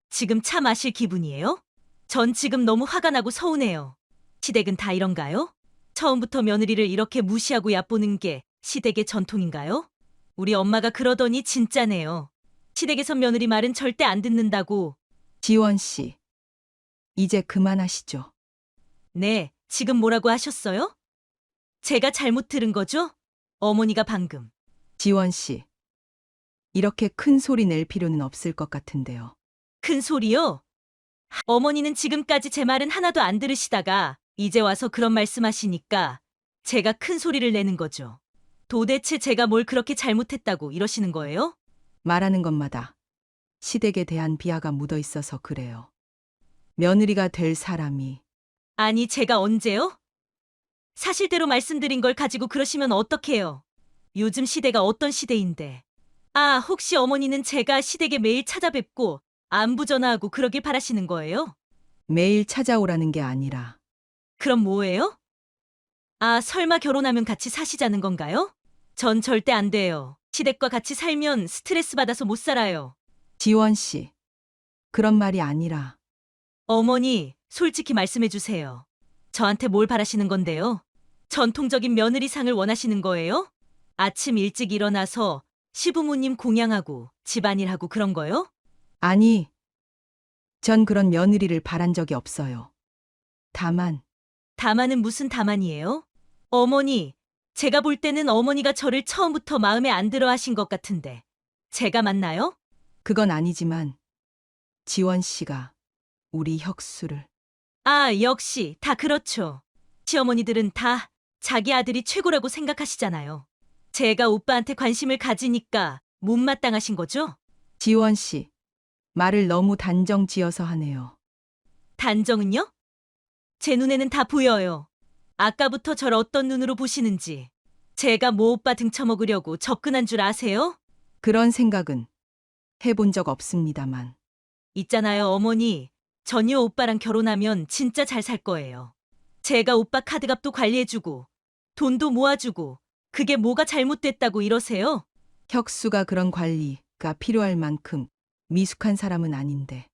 지금 차 마실 기분이에요? 전 지금 너무 화가 나고 서운해요. 시댁은 다 이런가요? 처음부터 며느리를 이렇게 무시하고 얕보는 게 시댁의 전통인가요? 우리 엄마가 그러더니 진짜네요. 시댁에선 며느리 말은 절대 안 듣는다고. 지원 씨, 이제 그만하시죠. 네, 지금 뭐라고 하셨어요? 제가 잘못 들은 거죠? 어머니가 방금. 지원 씨, 이렇게 큰 소리 낼 필요는 없을 것 같은데요. 큰 소리요? 어머니는 지금까지 제 말은 하나도 안 들으시다가 이제 와서 그런 말씀하시니까 제가 큰 소리를 내는 거죠. 도대체 제가 뭘 그렇게 잘못했다고 이러시는 거예요? 말하는 것마다 시댁에 대한 비하가 묻어 있어서 그래요. 며느리가 될 사람이. 아니, 제가 언제요? 사실대로 말씀드린 걸 가지고 그러시면 어떡해요? 요즘 시대가 어떤 시대인데. 아, 혹시 어머니는 제가 시댁에 매일 찾아뵙고 안부 전화하고 그러길 바라시는 거예요? 매일 찾아오라는 게 아니라. 그럼 뭐예요? 아, 설마 결혼하면 같이 사시자는 건가요? 전 절대 안 돼요. 시댁과 같이 살면 스트레스 받아서 못 살아요. 지원 씨, 그런 말이 아니라. 어머니, 솔직히 말씀해 주세요. 저한테 뭘 바라시는 건데요? 전통적인 며느리상을 원하시는 거예요? 아침 일찍 일어나서 시부모님 공양하고 집안일하고 그런 거요? 아니, 전 그런 며느리를 바란 적이 없어요. 다만은 무슨 다만이에요? 어머니, 제가 볼 때는 어머니가 저를 처음부터 마음에 안 들어 하신 것 같은데. 제가 맞나요? 그건 아니지만 지원 씨가 우리 혁수를 아, 역시 다 그렇죠. 시어머니들은 다 자기 아들이 최고라고 생각하시잖아요. 제가 오빠한테 관심을 가지니까 못마땅하신 거죠? 지원 씨 말을 너무 단정 지어서 하네요. 단정은요? 제 눈에는 다 보여요. 아까부터 절 어떤 눈으로 보시는지. 제가 모 오빠 등쳐먹으려고 접근한 줄 아세요? 그런 생각은 해본 적 없습니다만. 있잖아요, 어머니. 전효 오빠랑 결혼하면 진짜 잘 살 거예요. 제가 오빠 카드값도 관리해주고 돈도 모아주고 그게 뭐가 잘못됐다고 이러세요? 혁수가 그런 관리가 필요할 만큼 미숙한 사람은 아닌데.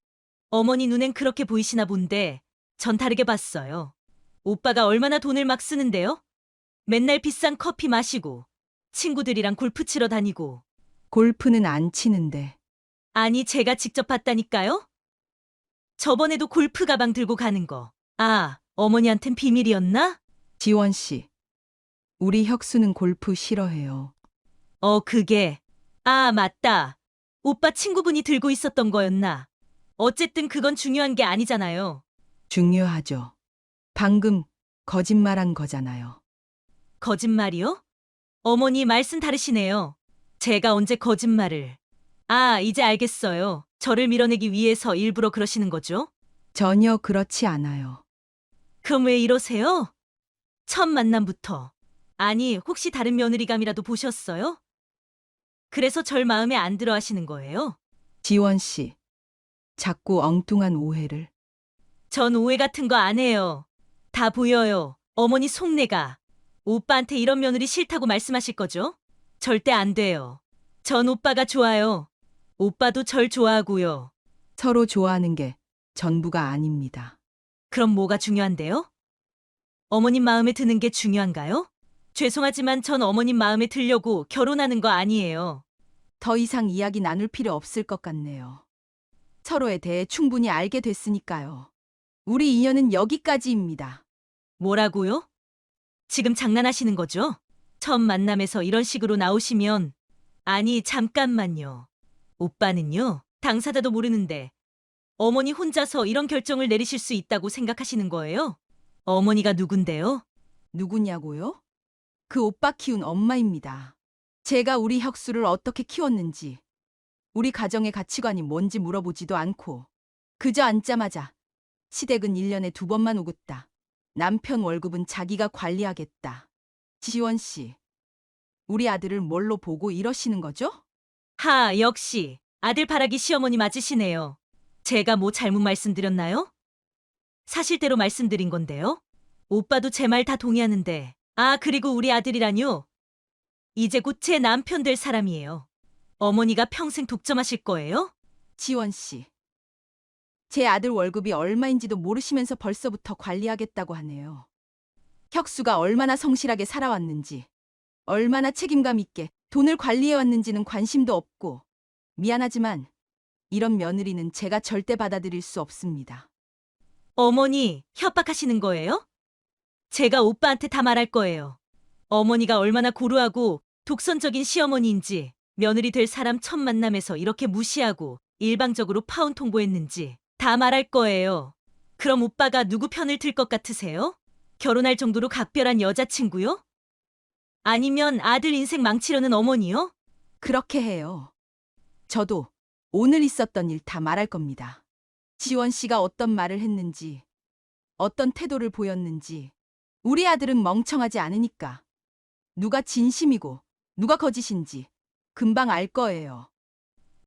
어머니 눈엔 그렇게 보이시나 본데 전 다르게 봤어요. 오빠가 얼마나 돈을 막 쓰는데요? 맨날 비싼 커피 마시고 친구들이랑 골프 치러 다니고. 골프는 안 치는데. 아니, 제가 직접 봤다니까요? 저번에도 골프 가방 들고 가는 거. 아, 어머니한텐 비밀이었나? 지원 씨, 우리 혁수는 골프 싫어해요. 그게. 아, 맞다. 오빠 친구분이 들고 있었던 거였나? 어쨌든 그건 중요한 게 아니잖아요. 중요하죠. 방금 거짓말한 거잖아요. 거짓말이요? 어머니 말씀 다르시네요. 제가 언제 거짓말을. 아, 이제 알겠어요. 저를 밀어내기 위해서 일부러 그러시는 거죠? 전혀 그렇지 않아요. 그럼 왜 이러세요? 첫 만남부터. 아니, 혹시 다른 며느리감이라도 보셨어요? 그래서 절 마음에 안 들어 하시는 거예요? 지원 씨, 자꾸 엉뚱한 오해를. 전 오해 같은 거 안 해요. 다 보여요. 어머니 속내가. 오빠한테 이런 며느리 싫다고 말씀하실 거죠? 절대 안 돼요. 전 오빠가 좋아요. 오빠도 절 좋아하고요. 서로 좋아하는 게 전부가 아닙니다. 그럼 뭐가 중요한데요? 어머님 마음에 드는 게 중요한가요? 죄송하지만 전 어머님 마음에 들려고 결혼하는 거 아니에요. 더 이상 이야기 나눌 필요 없을 것 같네요. 서로에 대해 충분히 알게 됐으니까요. 우리 인연은 여기까지입니다. 뭐라고요? 지금 장난하시는 거죠? 처음 만남에서 이런 식으로 나오시면. 아니, 잠깐만요. 오빠는요, 당사자도 모르는데 어머니 혼자서 이런 결정을 내리실 수 있다고 생각하시는 거예요? 어머니가 누군데요? 누구냐고요? 그 오빠 키운 엄마입니다. 제가 우리 혁수를 어떻게 키웠는지, 우리 가정의 가치관이 뭔지 물어보지도 않고 그저 앉자마자 시댁은 1년에 2번만 오겠다. 남편 월급은 자기가 관리하겠다. 지원 씨, 우리 아들을 뭘로 보고 이러시는 거죠? 하, 역시 아들 바라기 시어머니 맞으시네요. 제가 뭐 잘못 말씀드렸나요? 사실대로 말씀드린 건데요. 오빠도 제 말 다 동의하는데. 아, 그리고 우리 아들이라뇨. 이제 곧 제 남편 될 사람이에요. 어머니가 평생 독점하실 거예요? 지원 씨, 제 아들 월급이 얼마인지도 모르시면서 벌써부터 관리하겠다고 하네요. 혁수가 얼마나 성실하게 살아왔는지, 얼마나 책임감 있게 돈을 관리해왔는지는 관심도 없고, 미안하지만 이런 며느리는 제가 절대 받아들일 수 없습니다. 어머니, 협박하시는 거예요? 제가 오빠한테 다 말할 거예요. 어머니가 얼마나 고루하고 독선적인 시어머니인지, 며느리 될 사람 첫 만남에서 이렇게 무시하고 일방적으로 파혼 통보했는지 다 말할 거예요. 그럼 오빠가 누구 편을 들 것 같으세요? 결혼할 정도로 각별한 여자친구요? 아니면 아들 인생 망치려는 어머니요? 그렇게 해요. 저도 오늘 있었던 일 다 말할 겁니다. 지원 씨가 어떤 말을 했는지, 어떤 태도를 보였는지. 우리 아들은 멍청하지 않으니까 누가 진심이고 누가 거짓인지 금방 알 거예요.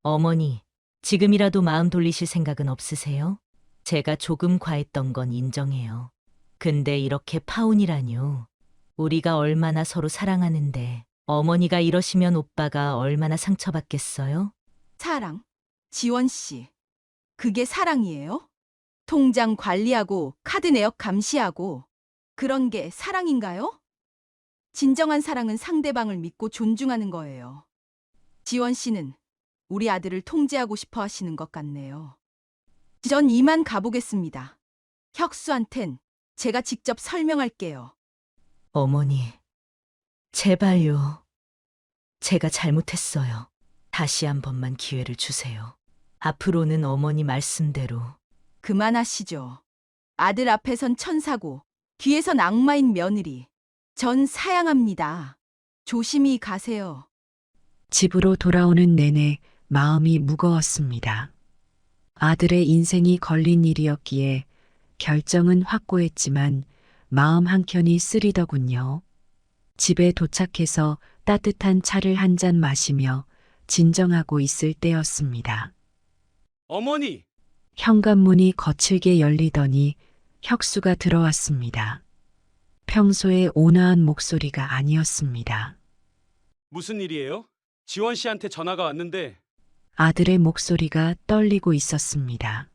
어머니, 지금이라도 마음 돌리실 생각은 없으세요? 제가 조금 과했던 건 인정해요. 근데 이렇게 파혼이라뇨. 우리가 얼마나 서로 사랑하는데 어머니가 이러시면 오빠가 얼마나 상처받겠어요? 사랑? 지원 씨, 그게 사랑이에요? 통장 관리하고 카드 내역 감시하고 그런 게 사랑인가요? 진정한 사랑은 상대방을 믿고 존중하는 거예요. 지원 씨는 우리 아들을 통제하고 싶어 하시는 것 같네요. 전 이만 가보겠습니다. 혁수한텐 제가 직접 설명할게요. 어머니, 제발요. 제가 잘못했어요. 다시 한 번만 기회를 주세요. 앞으로는 어머니 말씀대로. 그만하시죠. 아들 앞에선 천사고 뒤에선 악마인 며느리. 전 사양합니다. 조심히 가세요. 집으로 돌아오는 내내 마음이 무거웠습니다. 아들의 인생이 걸린 일이었기에 결정은 확고했지만 마음 한켠이 쓰리더군요. 집에 도착해서 따뜻한 차를 한 잔 마시며 진정하고 있을 때였습니다. 어머니! 현관문이 거칠게 열리더니 혁수가 들어왔습니다. 평소의 온화한 목소리가 아니었습니다. 무슨 일이에요? 지원 씨한테 전화가 왔는데 아들의 목소리가 떨리고 있었습니다.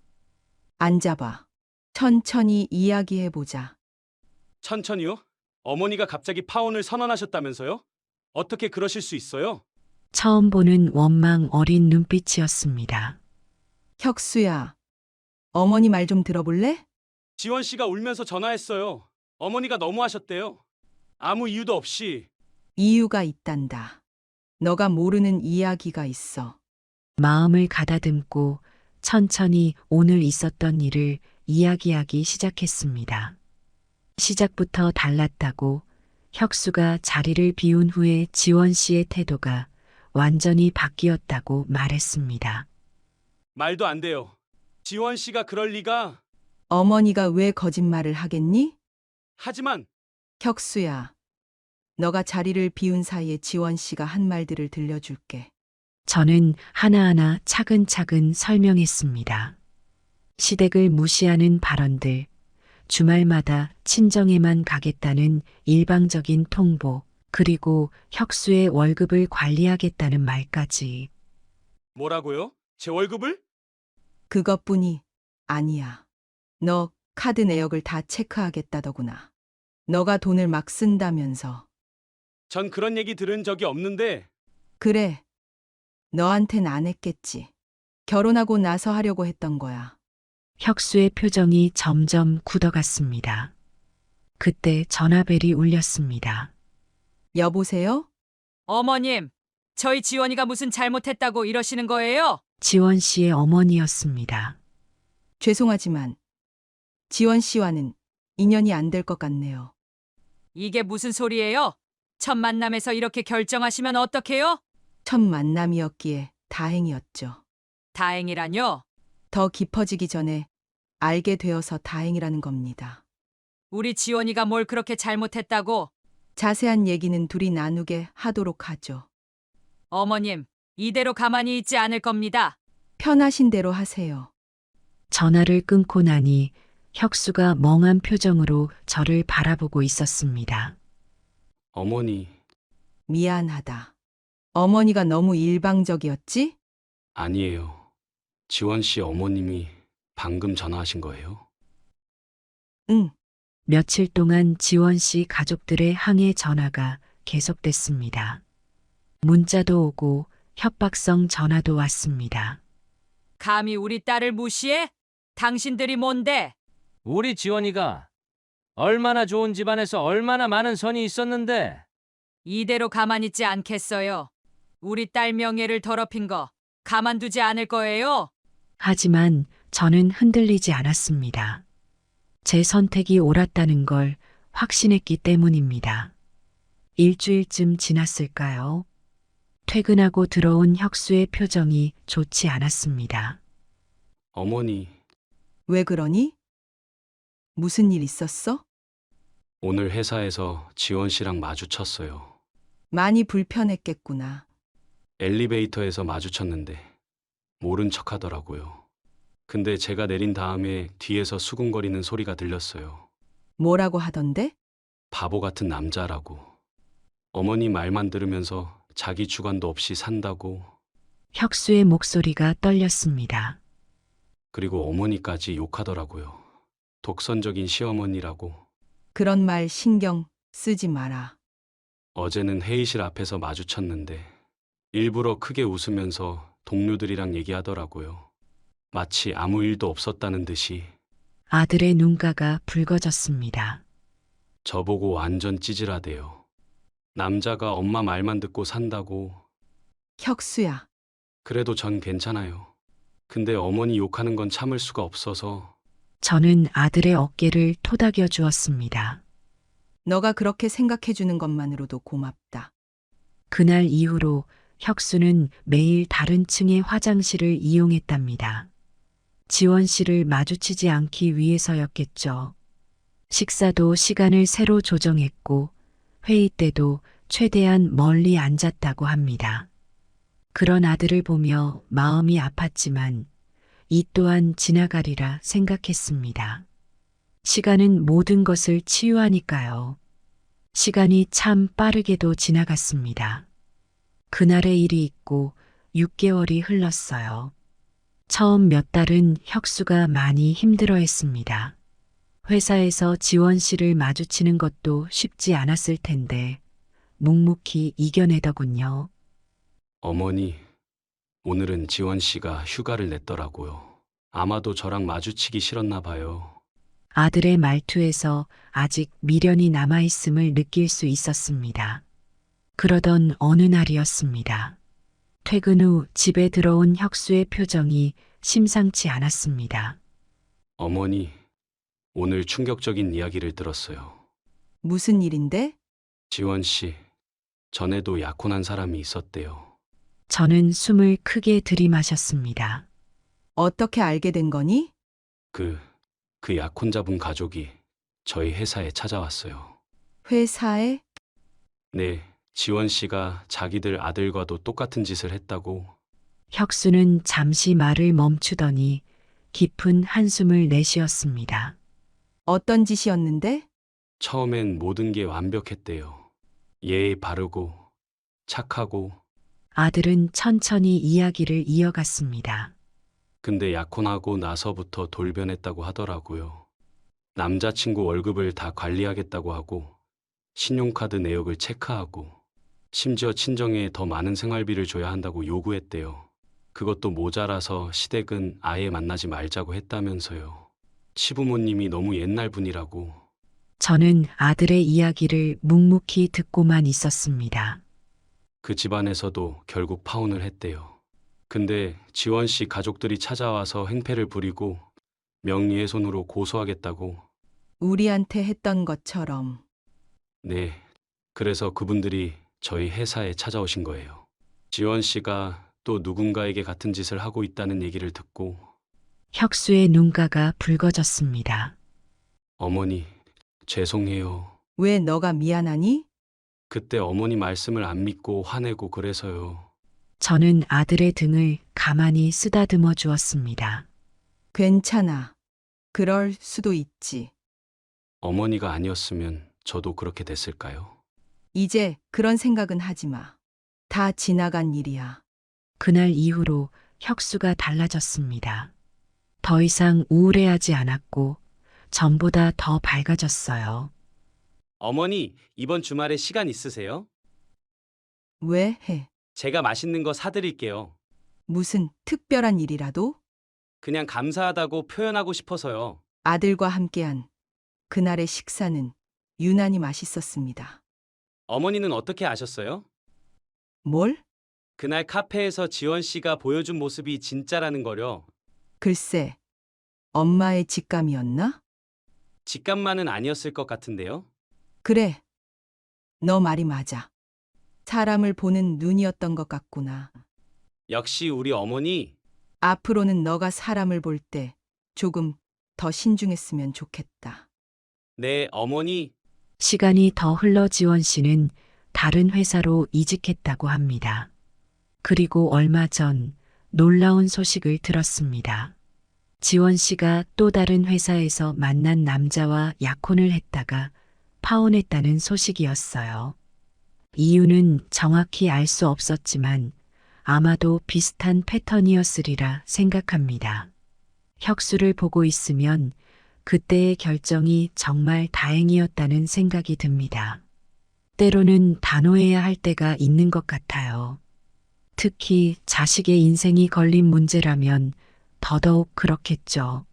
앉아봐. 천천히 이야기해보자. 천천히요? 어머니가 갑자기 파혼을 선언하셨다면서요? 어떻게 그러실 수 있어요? 처음 보는 원망 어린 눈빛이었습니다. 혁수야, 어머니 말 좀 들어볼래? 지원 씨가 울면서 전화했어요. 어머니가 너무하셨대요. 아무 이유도 없이. 이유가 있단다. 너가 모르는 이야기가 있어. 마음을 가다듬고 천천히 오늘 있었던 일을 이야기하기 시작했습니다. 시작부터 달랐다고 혁수가 자리를 비운 후에 지원 씨의 태도가 완전히 바뀌었다고 말했습니다. 말도 안 돼요. 지원 씨가 그럴 리가. 어머니가 왜 거짓말을 하겠니? 하지만 혁수야, 너가 자리를 비운 사이에 지원 씨가 한 말들을 들려줄게. 저는 하나하나 차근차근 설명했습니다. 시댁을 무시하는 발언들, 주말마다 친정에만 가겠다는 일방적인 통보, 그리고 혁수의 월급을 관리하겠다는 말까지. 뭐라고요? 제 월급을? 그것뿐이 아니야. 너 카드 내역을 다 체크하겠다더구나. 너가 돈을 막 쓴다면서. 전 그런 얘기 들은 적이 없는데 그래. 너한텐 안 했겠지. 결혼하고 나서 하려고 했던 거야. 혁수의 표정이 점점 굳어갔습니다. 그때 전화벨이 울렸습니다. 여보세요? 어머님, 저희 지원이가 무슨 잘못했다고 이러시는 거예요? 지원 씨의 어머니였습니다. 죄송하지만 지원 씨와는 인연이 안 될 것 같네요. 이게 무슨 소리예요? 첫 만남에서 이렇게 결정하시면 어떡해요? 첫 만남이었기에 다행이었죠. 다행이라뇨? 더 깊어지기 전에 알게 되어서 다행이라는 겁니다. 우리 지원이가 뭘 그렇게 잘못했다고? 자세한 얘기는 둘이 나누게 하도록 하죠. 어머님, 이대로 가만히 있지 않을 겁니다. 편하신 대로 하세요. 전화를 끊고 나니 혁수가 멍한 표정으로 저를 바라보고 있었습니다. 어머니, 미안하다. 어머니가 너무 일방적이었지? 아니에요. 지원 씨 어머님이 방금 전화하신 거예요? 응. 며칠 동안 지원 씨 가족들의 항해 전화가 계속됐습니다. 문자도 오고 협박성 전화도 왔습니다. 감히 우리 딸을 무시해? 당신들이 뭔데? 우리 지원이가 얼마나 좋은 집안에서 얼마나 많은 선이 있었는데 이대로 가만히 있지 않겠어요. 우리 딸 명예를 더럽힌 거 가만두지 않을 거예요. 하지만 저는 흔들리지 않았습니다. 제 선택이 옳았다는 걸 확신했기 때문입니다. 일주일쯤 지났을까요? 퇴근하고 들어온 혁수의 표정이 좋지 않았습니다. 어머니, 왜 그러니? 무슨 일 있었어? 오늘 회사에서 지원 씨랑 마주쳤어요. 많이 불편했겠구나. 엘리베이터에서 마주쳤는데 모른 척 하더라고요. 근데 제가 내린 다음에 뒤에서 수군거리는 소리가 들렸어요. 뭐라고 하던데? 바보 같은 남자라고. 어머니 말만 들으면서 자기 주관도 없이 산다고. 혁수의 목소리가 떨렸습니다. 그리고 어머니까지 욕하더라고요. 독선적인 시어머니라고. 그런 말 신경 쓰지 마라. 어제는 회의실 앞에서 마주쳤는데 일부러 크게 웃으면서 동료들이랑 얘기하더라고요. 마치 아무 일도 없었다는 듯이. 아들의 눈가가 붉어졌습니다. 저보고 완전 찌질하대요. 남자가 엄마 말만 듣고 산다고. 혁수야, 그래도 전 괜찮아요. 근데 어머니 욕하는 건 참을 수가 없어서. 저는 아들의 어깨를 토닥여 주었습니다. 너가 그렇게 생각해 주는 것만으로도 고맙다. 그날 이후로 혁수는 매일 다른 층의 화장실을 이용했답니다. 지원 씨를 마주치지 않기 위해서였겠죠. 식사도 시간을 새로 조정했고 회의 때도 최대한 멀리 앉았다고 합니다. 그런 아들을 보며 마음이 아팠지만 이 또한 지나가리라 생각했습니다. 시간은 모든 것을 치유하니까요. 시간이 참 빠르게도 지나갔습니다. 그날의 일이 있고 6개월이 흘렀어요. 처음 몇 달은 혁수가 많이 힘들어했습니다. 회사에서 지원 씨를 마주치는 것도 쉽지 않았을 텐데 묵묵히 이겨내더군요. 어머니, 오늘은 지원 씨가 휴가를 냈더라고요. 아마도 저랑 마주치기 싫었나 봐요. 아들의 말투에서 아직 미련이 남아있음을 느낄 수 있었습니다. 그러던 어느 날이었습니다. 퇴근 후 집에 들어온 혁수의 표정이 심상치 않았습니다. 어머니, 오늘 충격적인 이야기를 들었어요. 무슨 일인데? 지원 씨, 전에도 약혼한 사람이 있었대요. 저는 숨을 크게 들이마셨습니다. 어떻게 알게 된 거니? 그 약혼자분 가족이 저희 회사에 찾아왔어요. 회사에? 네, 지원 씨가 자기들 아들과도 똑같은 짓을 했다고. 혁수는 잠시 말을 멈추더니 깊은 한숨을 내쉬었습니다. 어떤 짓이었는데? 처음엔 모든 게 완벽했대요. 예의 바르고 착하고. 아들은 천천히 이야기를 이어갔습니다. 근데 약혼하고 나서부터 돌변했다고 하더라고요. 남자친구 월급을 다 관리하겠다고 하고 신용카드 내역을 체크하고 심지어 친정에 더 많은 생활비를 줘야 한다고 요구했대요. 그것도 모자라서 시댁은 아예 만나지 말자고 했다면서요. 시부모님이 너무 옛날 분이라고. 저는 아들의 이야기를 묵묵히 듣고만 있었습니다. 그 집안에서도 결국 파혼을 했대요. 근데 지원 씨 가족들이 찾아와서 행패를 부리고 명예훼손으로 고소하겠다고. 우리한테 했던 것처럼. 네, 그래서 그분들이 저희 회사에 찾아오신 거예요. 지원 씨가 또 누군가에게 같은 짓을 하고 있다는 얘기를 듣고. 혁수의 눈가가 붉어졌습니다. 어머니, 죄송해요. 왜 너가 미안하니? 그때 어머니 말씀을 안 믿고 화내고 그래서요. 저는 아들의 등을 가만히 쓰다듬어 주었습니다. 괜찮아. 그럴 수도 있지. 어머니가 아니었으면 저도 그렇게 됐을까요? 이제 그런 생각은 하지 마. 다 지나간 일이야. 그날 이후로 혁수가 달라졌습니다. 더 이상 우울해하지 않았고 전보다 더 밝아졌어요. 어머니, 이번 주말에 시간 있으세요? 왜 해? 제가 맛있는 거 사드릴게요. 무슨 특별한 일이라도? 그냥 감사하다고 표현하고 싶어서요. 아들과 함께한 그날의 식사는 유난히 맛있었습니다. 어머니는 어떻게 아셨어요? 뭘? 그날 카페에서 지원 씨가 보여준 모습이 진짜라는 거요. 글쎄, 엄마의 직감이었나? 직감만은 아니었을 것 같은데요. 그래. 너 말이 맞아. 사람을 보는 눈이었던 것 같구나. 역시 우리 어머니. 앞으로는 너가 사람을 볼 때 조금 더 신중했으면 좋겠다. 네, 어머니. 시간이 더 흘러 지원 씨는 다른 회사로 이직했다고 합니다. 그리고 얼마 전 놀라운 소식을 들었습니다. 지원 씨가 또 다른 회사에서 만난 남자와 약혼을 했다가 파혼했다는 소식이었어요. 이유는 정확히 알 수 없었지만 아마도 비슷한 패턴이었으리라 생각합니다. 혁수를 보고 있으면 그때의 결정이 정말 다행이었다는 생각이 듭니다. 때로는 단호해야 할 때가 있는 것 같아요. 특히 자식의 인생이 걸린 문제라면 더더욱 그렇겠죠.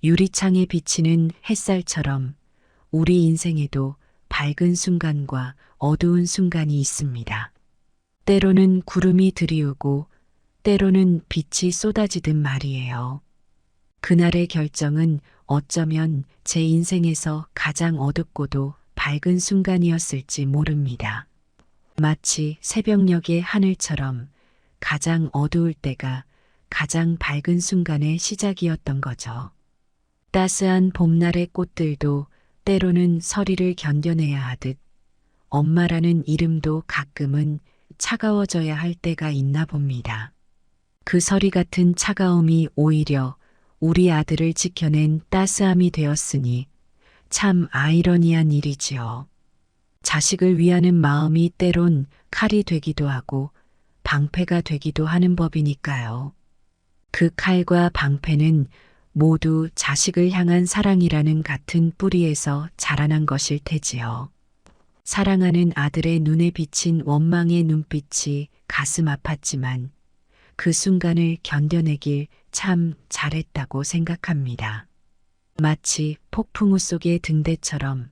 유리창에 비치는 햇살처럼 우리 인생에도 밝은 순간과 어두운 순간이 있습니다. 때로는 구름이 드리우고 때로는 빛이 쏟아지듯 말이에요. 그날의 결정은 어쩌면 제 인생에서 가장 어둡고도 밝은 순간이었을지 모릅니다. 마치 새벽녘의 하늘처럼 가장 어두울 때가 가장 밝은 순간의 시작이었던 거죠. 따스한 봄날의 꽃들도 때로는 서리를 견뎌내야 하듯 엄마라는 이름도 가끔은 차가워져야 할 때가 있나 봅니다. 그 서리 같은 차가움이 오히려 우리 아들을 지켜낸 따스함이 되었으니 참 아이러니한 일이지요. 자식을 위하는 마음이 때론 칼이 되기도 하고 방패가 되기도 하는 법이니까요. 그 칼과 방패는 모두 자식을 향한 사랑이라는 같은 뿌리에서 자라난 것일 테지요. 사랑하는 아들의 눈에 비친 원망의 눈빛이 가슴 아팠지만 그 순간을 견뎌내길 참 잘했다고 생각합니다. 마치 폭풍우 속의 등대처럼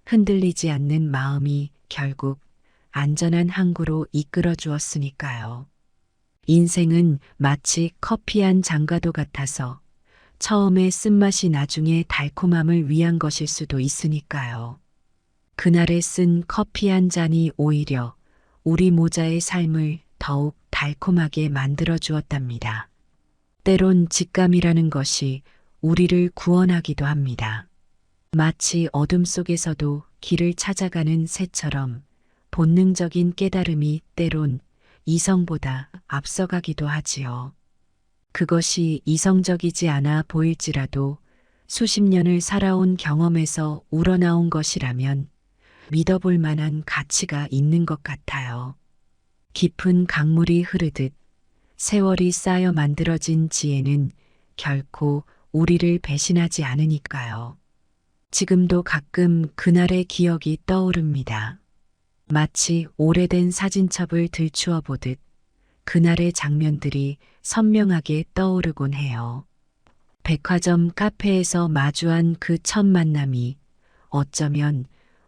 흔들리지 않는 마음이 결국 안전한 항구로 이끌어 주었으니까요. 인생은 마치 커피 한 잔과도 같아서 처음에 쓴맛이 나중에 달콤함을 위한 것일 수도 있으니까요. 그날에 쓴 커피 한 잔이 오히려 우리 모자의 삶을 더욱 달콤하게 만들어 주었답니다. 때론 직감이라는 것이 우리를 구원하기도 합니다. 마치 어둠 속에서도 길을 찾아가는 새처럼 본능적인 깨달음이 때론 이성보다 앞서가기도 하지요. 그것이 이성적이지 않아 보일지라도 수십 년을 살아온 경험에서 우러나온 것이라면 믿어볼 만한 가치가 있는 것 같아요. 깊은 강물이 흐르듯 세월이 쌓여 만들어진 지혜는 결코 우리를 배신하지 않으니까요. 지금도 가끔 그날의 기억이 떠오릅니다. 마치 오래된 사진첩을 들추어 보듯 그날의 장면들이 선명하게 떠오르곤 해요. 백화점 카페에서 마주한 그 첫 만남이 어쩌면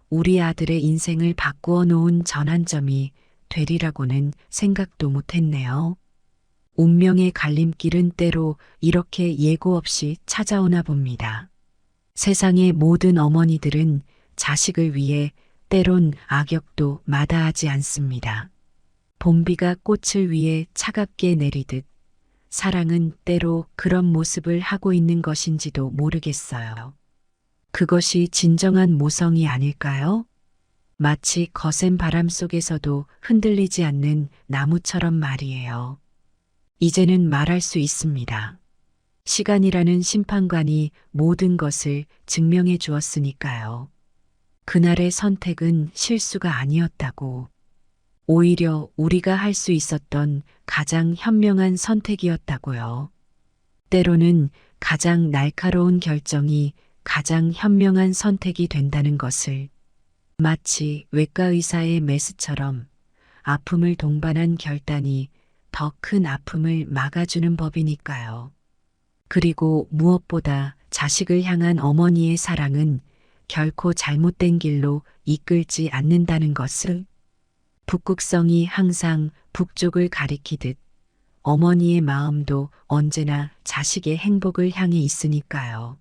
우리 아들의 인생을 바꾸어 놓은 전환점이 되리라고는 생각도 못했네요. 운명의 갈림길은 때로 이렇게 예고 없이 찾아오나 봅니다. 세상의 모든 어머니들은 자식을 위해 때론 악역도 마다하지 않습니다. 봄비가 꽃을 위해 차갑게 내리듯 사랑은 때로 그런 모습을 하고 있는 것인지도 모르겠어요. 그것이 진정한 모성이 아닐까요? 마치 거센 바람 속에서도 흔들리지 않는 나무처럼 말이에요. 이제는 말할 수 있습니다. 시간이라는 심판관이 모든 것을 증명해 주었으니까요. 그날의 선택은 실수가 아니었다고. 오히려 우리가 할 수 있었던 가장 현명한 선택이었다고요. 때로는 가장 날카로운 결정이 가장 현명한 선택이 된다는 것을 마치 외과 의사의 메스처럼 아픔을 동반한 결단이 더 큰 아픔을 막아주는 법이니까요. 그리고 무엇보다 자식을 향한 어머니의 사랑은 결코 잘못된 길로 이끌지 않는다는 것을 북극성이 항상 북쪽을 가리키듯 어머니의 마음도 언제나 자식의 행복을 향해 있으니까요.